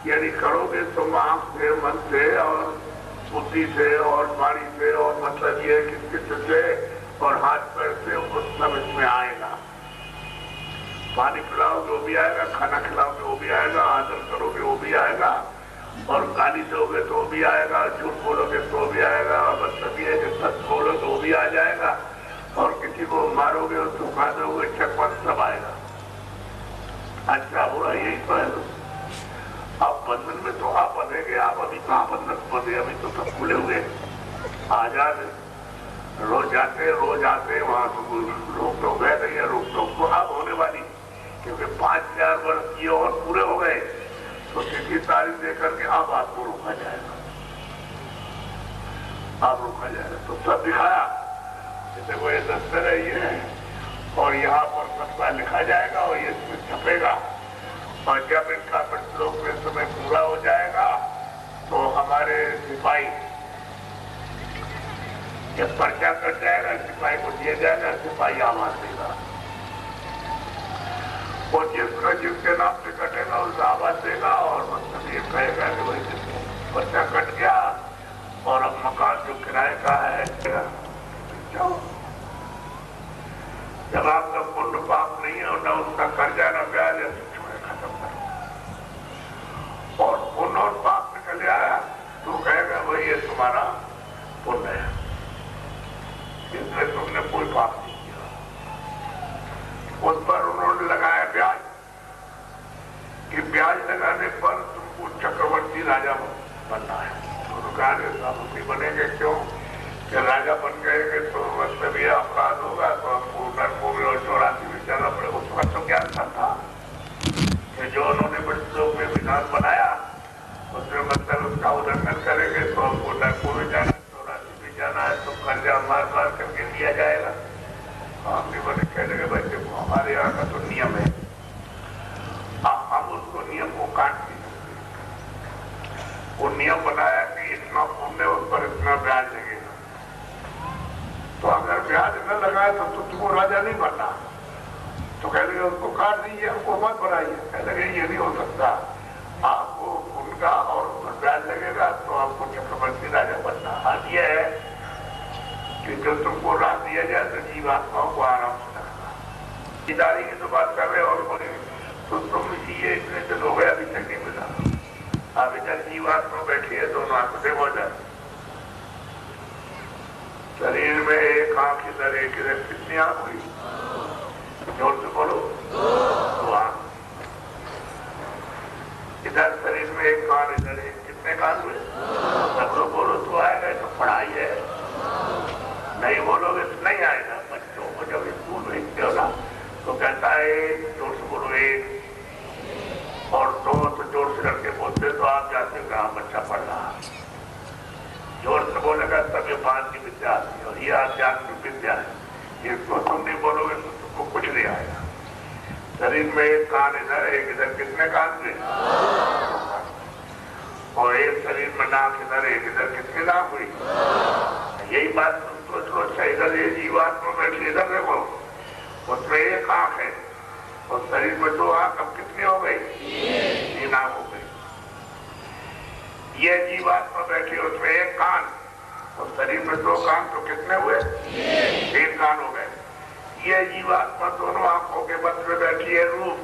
यदि करोगे तुम आंख से मन से और बुद्धि से और वाणी से और मतलब ये कि चित्त से और हाथ पैर से वो सब इसमें आएगा। पानी पिलाओगे वो भी आएगा, खाना खिलाओगे वो भी आएगा, आदर करोगे वो भी आएगा, और गाली दोगे तो भी आएगा, झूठ बोलोगे तो भी आएगा, मतलब ये कि सच बोलो तो भी आ जाएगा, और किसी को मारोगे और धोखा दोगे चकमक सब आएगा। अच्छा बुरा यही तो है। अब बंधन में तो आप बंधेंगे, आप अभी कहाँ बंधन बंधे, अभी तो सब खुले हुए आजाद रोज आते वहां तो रोक टोक है नहीं है, रोक टोक तो अब होने वाली क्योंकि 5,000 वर्ष ये और पूरे हो गए तो किसी तारीख देकर के अब आपको रोका जाएगा, आप रोका जाएगा। तो सब दिखाया से वो ये दस्ते रहिए और यहाँ पर सबका लिखा जाएगा और ये छपेगा और जब इनका प्रतिलोक में समय पूरा हो जाएगा तो हमारे सिपाही जब पर्चा कट जाएगा सिपाही को दिया जाएगा, सिपाही आवाज देगा और जिसके नाम से कटेगा उसका आवाज देगा और मतलब ये कहेगा कि भाई पर्चा कट गया और अब मकान जो किराए का है जाओ। जब आपका पुण्य पाप नहीं है और न उसका कर्जा न ब्याज है तो छोड़े खत्म करो और पुण्य और पाप निकल आया तो कहेगा भाई ये तुम्हारा पुण्य है, इसमें तुमने कोई पाप नहीं किया। उस पर उन्होंने लगाया ब्याज कि ब्याज लगाने पर तुमको चक्रवर्ती राजा बनना है। तो कहा बनेंगे क्यों कि राजा बन गए तो मतलब ये अपराध होगा तो हमको नरकों और 84 में जाना पड़ेगा। उस वक्त तो ज्ञान था कि जो उन्होंने बच्चों में विधान बनाया उसमें मतलब उसका उल्लंघन करेंगे तो हमको नरकों में जाना 84 में जाना है तो कर्जा मार मार करके लिया जाएगा। हम भी बने कह लगे भाई देखो हमारे यहाँ का तो नियम है, हम उसको नियम को काट दिए। वो नियम बनाया कि इतना पुण्य उस पर इतना ब्याज लगेगा, तो अगर ब्याज न लगाए तो तुमको राजा नहीं बनना। तो कह लगे उसको काट दीजिए, हमको मत बनाइए। कह लगे ये नहीं हो सकता, आपको उनका और ब्याज लगेगा तो आपको चक्रवर्ती राजा बनना। आज ये है कि जो तुमको राज दिया जाए तो जीवात्माओं को आराम से रखना। जिदारी की तो बात कर रहे और बोले तो तुम ये इतने दिन हो गए अभी तक नहीं मिला, अब इधर जीवात्मा बैठी है दोनों आंखों से बोल जाए शरीर में एक आंख इधर एक इधर कितनी आंख हुई जोर से बोलो तो आंख इधर शरीर में एक कान इधर एक कितने कान हुए सब लोग बोलो तो आएगा। तो पढ़ाई है, नहीं बोलोगे तो नहीं आएगा। बच्चों को जब स्कूल भेजते हो ना तो कहता है जोर से बोलो एक और दो तो जोर से करके बोलते तो आप जाते कहा बच्चा पढ़ रहा। जोर से बोलेगा तब ये 5 की विद्या आती है और ये आध्यात्मिक विद्या है। इसको तुम नहीं बोलोगे तो तुमको कुछ नहीं आएगा। शरीर में एक कान इधर एक इधर कितने कान थे और एक शरीर में नाक इधर एक इधर कितनी नाक हुई। यही बात तुम सोच लो। इधर ये जीवात्मा बैठी इधर देखो उसमें एक आंख है और शरीर में 2 आंख अब कितनी हो गई 3 आंख हो गई। ये जीवात्मा बैठी उसमें एक कान और शरीर में 2 कान तो कितने हुए 3 कान हो गए। ये जीवात्मा दोनों आंखों के बस में बैठी है रूप,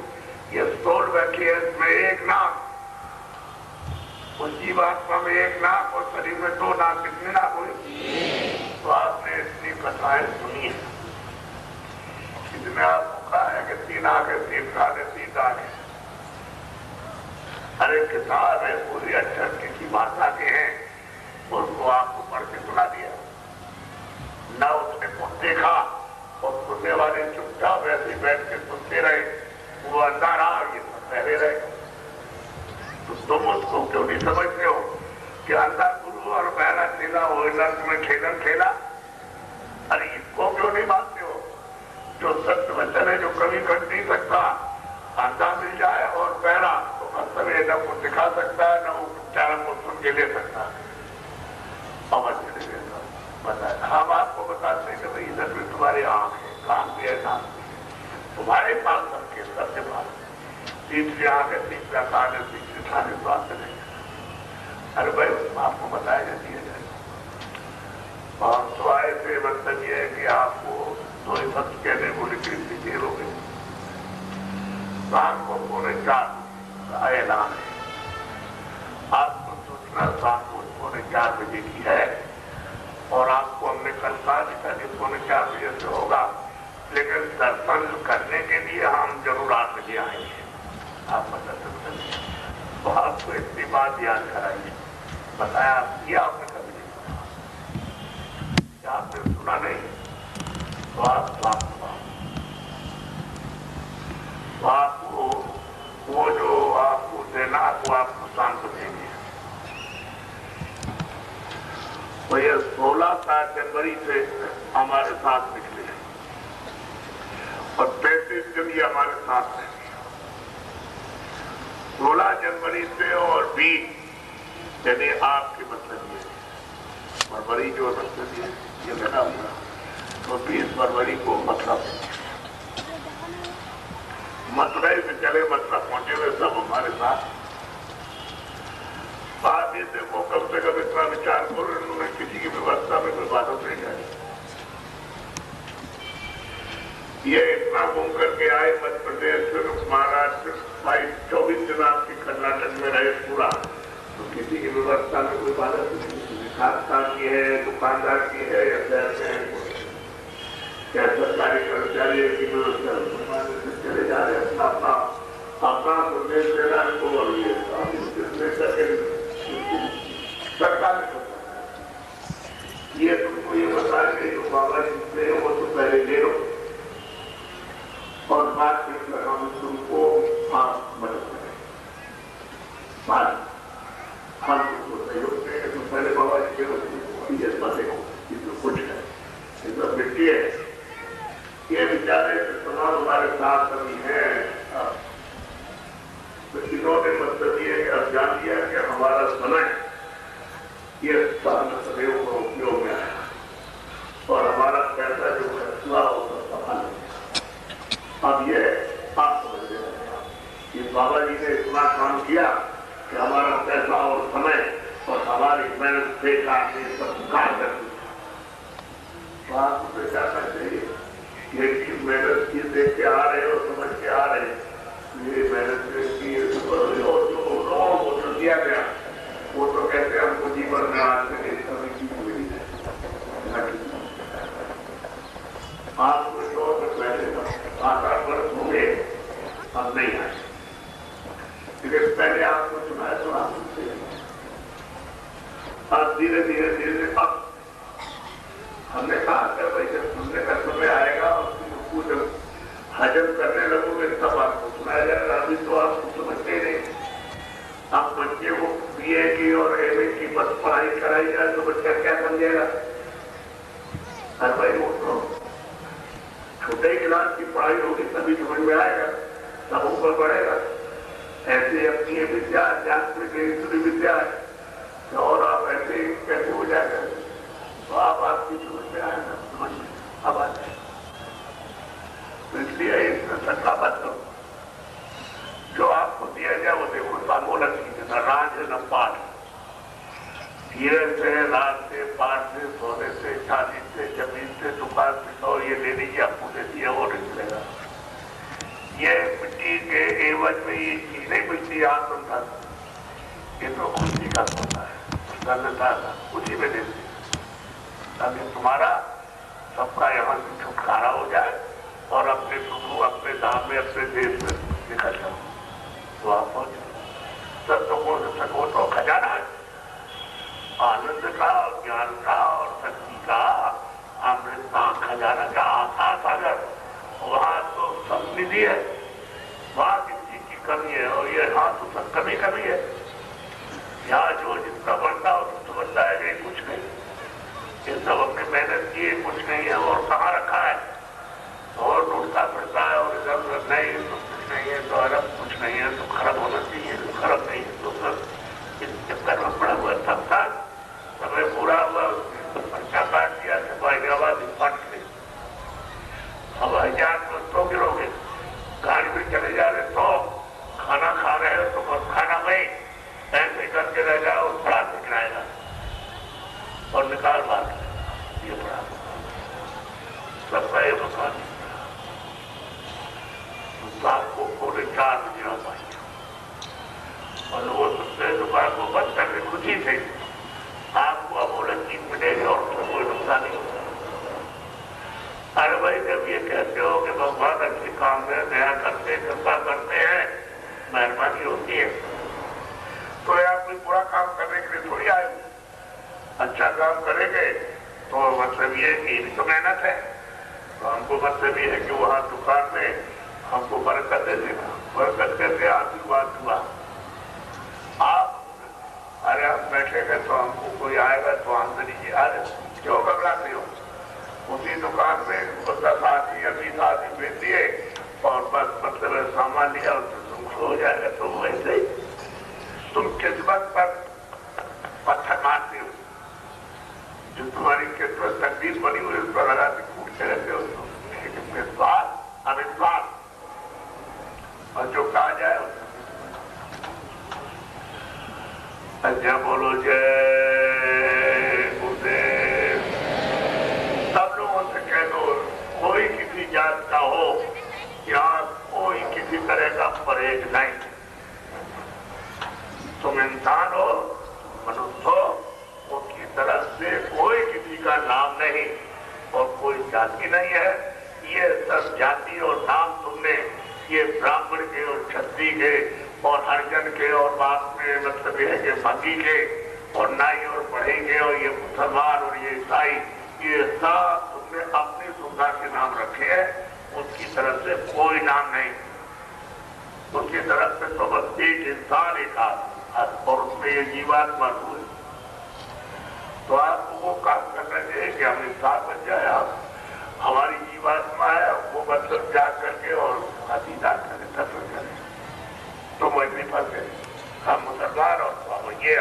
ये सोल बैठी है इसमें एक नाक, उस जीवात्मा में एक नाक और शरीर में 2 नाक कितनी नाक हुई। तो आपने इतनी कथाएं सुनी है, इसमें आपको कहा है कि 3 आंख है 3 कान है 3 दांत है। अरे किताब है पूरी अक्षर की भाषा के हैं, उसको आपको पढ़ के सुना दिया न उसने कुछ देखा और सुनने वाले चुपचाप ऐसे बैठ के सुनते रहे। वो अंधा रहा ये सब पहले रहे। तो तुम उसको क्यों नहीं समझते हो कि अंधा गुरु और पहला चेला हो नर्क में खेलन खेला। अरे इसको क्यों नहीं मानते हो जो सत्य वचन है जो कभी घट नहीं सकता। अंधा मिल जाए और पहला तो मतलब ये न कुछ दिखा सकता है न वो उच्चारण को सुन के ले सकता है। अवश्य नहीं लेता बताया। हम आपको बताते हैं कि भाई इधर भी तुम्हारी आंख है कान भी है नाक भी है, तुम्हारे पास सबके सबके पास तीसरी आंख है तीसरा कान है तीसरी थाने स्वास्थ्य नहीं है। अरे भाई आपको बताया जाती है और स्वाय से मतलब ये है कि आपको 2 शब्द कहने को निकली देर हो गई। शाम को 4:45 ऐलान है, आपको सूचना शाम को 4:45 बजे की है और आपको हमने कल कहा था कि 4:45 बजे से होगा, लेकिन दर्शन करने के लिए हम जरूर 8 बजे आएंगे। आप दर्शन करेंगे तो आपको इतनी बात याद कराइए। बताया किया आपने कभी नहीं सुना, आपने सुना नहीं तो आप आपको वो जो आपको देना वो आपको शांत देंगे। तो ये 16 जनवरी से हमारे साथ निकले और 35 दिन ये हमारे साथ रहे। 16 जनवरी से और 20 यानी आपके मतलब ये फरवरी जो मतलब ये बना हुआ तो 20 फरवरी को मतलब मथुरा से चले, मथुरा पहुंचे हुए सब हमारे साथ। आप ये देखो कम से कम इतना विचार करो, इन्होंने किसी की व्यवस्था में कोई बाधा नहीं आई। ये इतना घूम करके आए मध्य प्रदेश, फिर महाराष्ट्र, 22-24 दिन आपके कर्नाटक में रहे पूरा, तो किसी की व्यवस्था में कोई बाधा नहीं। खासदार की है, दुकानदार की है या क्या सरकारी कर्मचारी की व्यवस्था चले जा रहे हैं अपना अपना संदेश देना को सरकार ये तुमको ये बता रहे जो बाबा जी से वो तो पहले ले लो और बात में हम तुमको मदद करें, हम तुमको सहयोग देंगे। तुम पहले बाबा जी के जज्बा देखो, ये तो कुछ है, ये तो मिट्टी है। ये विचारे तमाम हमारे साथ अभी है, तो इन्होंने मतलब ये जान लिया कि हमारा समय ये सदैव का उपयोग में आया और हमारा पैसा जो फैसला होगा सफल है। अब ये आप समझ रहे कि बाबा जी ने इतना काम किया कि हमारा पैसा और समय और हमारी मेहनत बेकार से सब कार्य कर दिया। तो आपको जाना चाहिए ये चीज मेहनत की देख के आ रहे हो, समझ के आ रहे, ये मेहनत की लोगों को जो दिया गया वो तो कहते हैं हमको जीवन में आज से कभी की मिली है। आप कुछ और पहले 8-8 वर्ष होंगे, अब नहीं आए, लेकिन पहले आपको सुना है तो आप सुनते हैं। अब धीरे धीरे धीरे अब हमने कहा कि भाई जब सुनने का समय आएगा और जब हजम करने लगोगे तब आपको सुनाया जाएगा। अभी तो आपको समझते ही नहीं। आप बच्चे को बीए की और एमए की बस पढ़ाई कराई जाए तो बच्चा क्या समझेगा? हर भाई वो तो छोटे क्लास की पढ़ाई होगी तभी समझ में आएगा, तब ऊपर बढ़ेगा। ऐसे अपनी विद्या अध्यात्मिक दूसरी विद्या है और आप ऐसे कैसे हो जाएगा? तो आप आपकी समझ में आएगा, समझ में अब आ जाए। तो इसलिए इसमें शंका मत करो, जो आपको दिया जाए वो देखो सामूलक कीजिए, न राज न पाठ, हीरे से, राज से, पाठ से, सोने से, चांदी से, जमीन से, दुकान से, और ये ले लीजिए आपको दे दिया वो नहीं मिलेगा। ये मिट्टी के एवज में ये चीज नहीं मिलती आत्मधन, ये तो खुशी का होता है, धन्यता का उसी में दे दी ताकि तुम्हारा सबका यहाँ से छुटकारा हो जाए और अपने प्रभु, अपने धाम में, अपने देश में निकल जाओ। तो आप पहुंचे सत्संगों से सको तो खजाना है आनंद का, ज्ञान का और शक्ति का, अमृत का खजाना का आशा सागर, वहां तो सब निधि है, वहां किस चीज की कमी है? और ये यहाँ तो सब कमी है। यहाँ जो जितना बढ़ता हो तो समझता है कि कुछ नहीं, ये सब अपनी मेहनत की कुछ नहीं है और कहाँ रखा है और ढूंढता फिरता है और इधर उधर नहीं तो कुछ नहीं है, तो अरब कुछ नहीं है तो खराब होना चाहिए, तो खराब नहीं है तो सब इस चक्कर में पड़ा हुआ सब था। समय पूरा हुआ, पर्चा काट दिया, हैदराबाद फट गई। अब हजार दोस्तों गिरोगे, गाड़ी में चले जा रहे तो खाना खा रहे हो तो बस खाना में ऐसे करके रह जाओ, बड़ा दिखाएगा और निकाल बात ये बड़ा सबका ये मकान आपको पूरे 4 बजे आ पाएंगे और वो दूसरे दुकान को बंद करके खुशी से आपको अमूल्य चीज मिलेगी और उसमें कोई नुकसान नहीं होगा। अरे भाई जब ये कहते हो कि भगवान अच्छे काम में दया करते हैं, कृपा करते हैं, मेहरबानी होती है, तो यार कोई बुरा काम करने के लिए थोड़ी आए। अच्छा काम करेंगे तो मतलब ये भी तो मेहनत है, तो हमको मतलब ये है कि वहां दुकान में हमको बरकत दे देगा, बरकत करके आशीर्वाद हुआ। आप अरे हम बैठेंगे तो हमको कोई आएगा तो आमदनी की अरे क्यों घबराते हो? उसी दुकान में 10 आदमी या 20 आदमी बेच दिए और बस मतलब सामान लिया उससे तुम हो जाएगा। तो वैसे ही तुम किस्मत पर पत्थर मारते हो, जो तुम्हारी किस्मत तकदीर बनी हुई उस पर लगाते कूदते रहते हो। लेकिन विश्वास अविश्वास और जो कहा जाए जब बोलो जय गुरुदेव। सब लोगों से कह दो कोई किसी जात का हो, यहाँ कोई किसी तरह का परहेज नहीं। तुम इंसान हो, मनुष्य हो, उसकी तरफ से कोई किसी का नाम नहीं और कोई जाति नहीं है। ये सब जाति और नाम तुमने ये ब्राह्मण के और क्षत्रिय के और हरिजन के और बात में मतलब ये है कि भंगी के और नाई और पढ़ेंगे और ये मुसलमान और ये ईसाई, ये सब तुमने अपनी सुविधा के नाम रखे हैं। उसकी तरफ से कोई नाम नहीं, उसकी तरफ से तो बस एक इंसान एक और उसमें ये जीवात्मा हुए। तो आपको वो काम करना चाहिए कि हम इंसान बन जाए। आप हमारी जीवात्मा है वो मतलब जा करके और अतीता करें सफर करें तो वैसे फंसे। हम मुसलमान और हम ये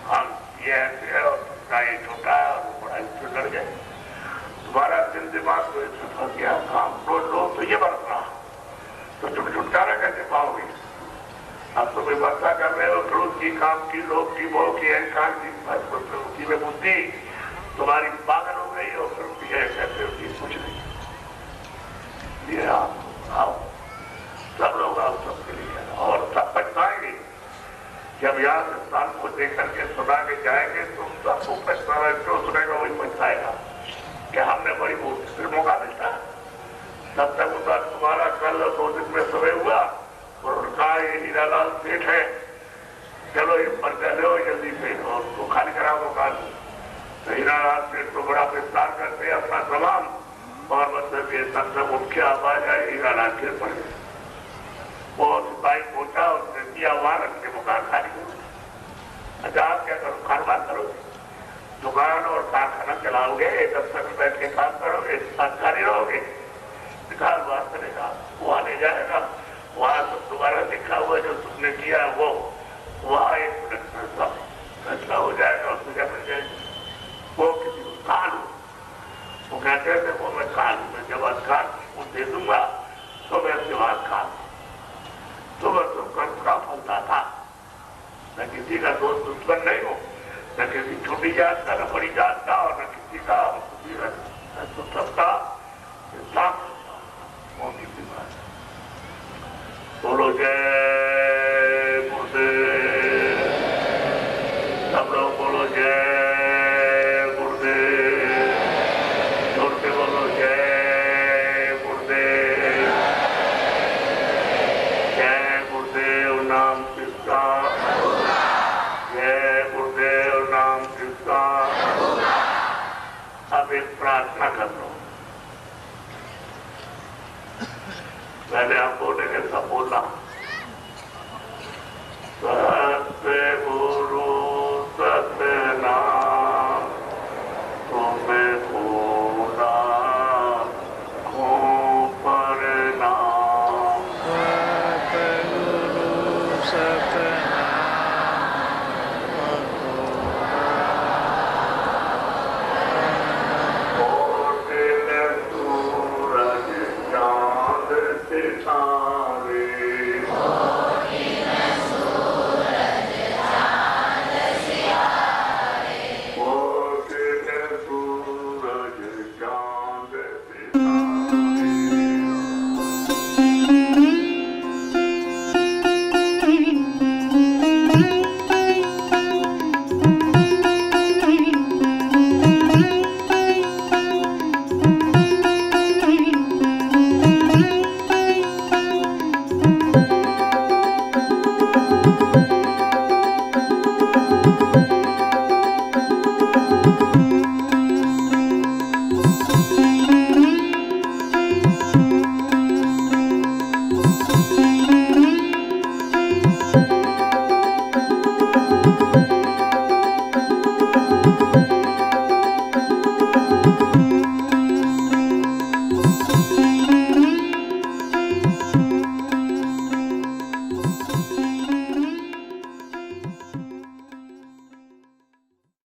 हम ये ऐसे और उसका ये छोटा है और वो बड़ा इससे लड़ गए। तुम्हारा दिल दिमाग तो इससे फंस गया काम रोज लोग तो ये बरत रहा तो तुम छुटकारा कैसे पाओगे? अब तुम्हें वर्षा कर रहे हो क्रोध की, काम की, लोभ की, मोह की, अहंकार की, उसी में बुद्धि तुम्हारी पागल हो गई और फिर भी है कहते हो कुछ नहीं। ये आप आओ, सब लोग आओ, सबके लिए और सब पछताएंगे। जब यहाँ से स्थान को देख करके सुना के जाएंगे तो सबको पछताना, जो सुनेगा वही पछताएगा कि हमने बड़ी फिर मौका मिलता। तब तक उतना तुम्हारा कल 2 दिन में समय हुआ और उनका ये हीरालाल सेठ है, चलो ये पर्चा लो जल्दी से और उसको खाली करा मकान। तो हीरालाल सेठ तो बड़ा विस्तार करते हैं अपना तमाम और मतलब ये सब मुख्य आवाज है हीरालाल के पड़ गए। वो सिपाही पहुंचा उसने दिया वहां रख के मकान खाली करो। अच्छा आप क्या करो? कारोबार करो, दुकान और कारखाना चलाओगे, दफ्तर में बैठ के काम करोगे, सरकारी रहोगे, कारोबार करेगा, वहां ले जाएगा, वहां सब दोबारा लिखा हुआ जो तुमने किया वो वहां 1 मिनट में सब फैसला हो जाएगा और तुझे मिल जाएगी। वो किसी को काल वो कहते थे वो मैं काल में जब अधिकार वो दे दूंगा तो मैं उसके बाद काल तो मैं तुमका पूरा फलता था। न किसी का दोस्त दुश्मन नहीं हो, न किसी छोटी जात का, न बड़ी जात का और न किसी का तो सबका इंसाफ की बात। बोलो जय गुरुदेव, सब लोग बोलो जय गुरुदेव, जोर से बोलो जय गुरुदेव। जय गुरुदेव नाम किसका, जय गुरुदेव नाम किसका। अब एक प्रार्थना कर लो, पहले आप बोलेंगे सब बोलना।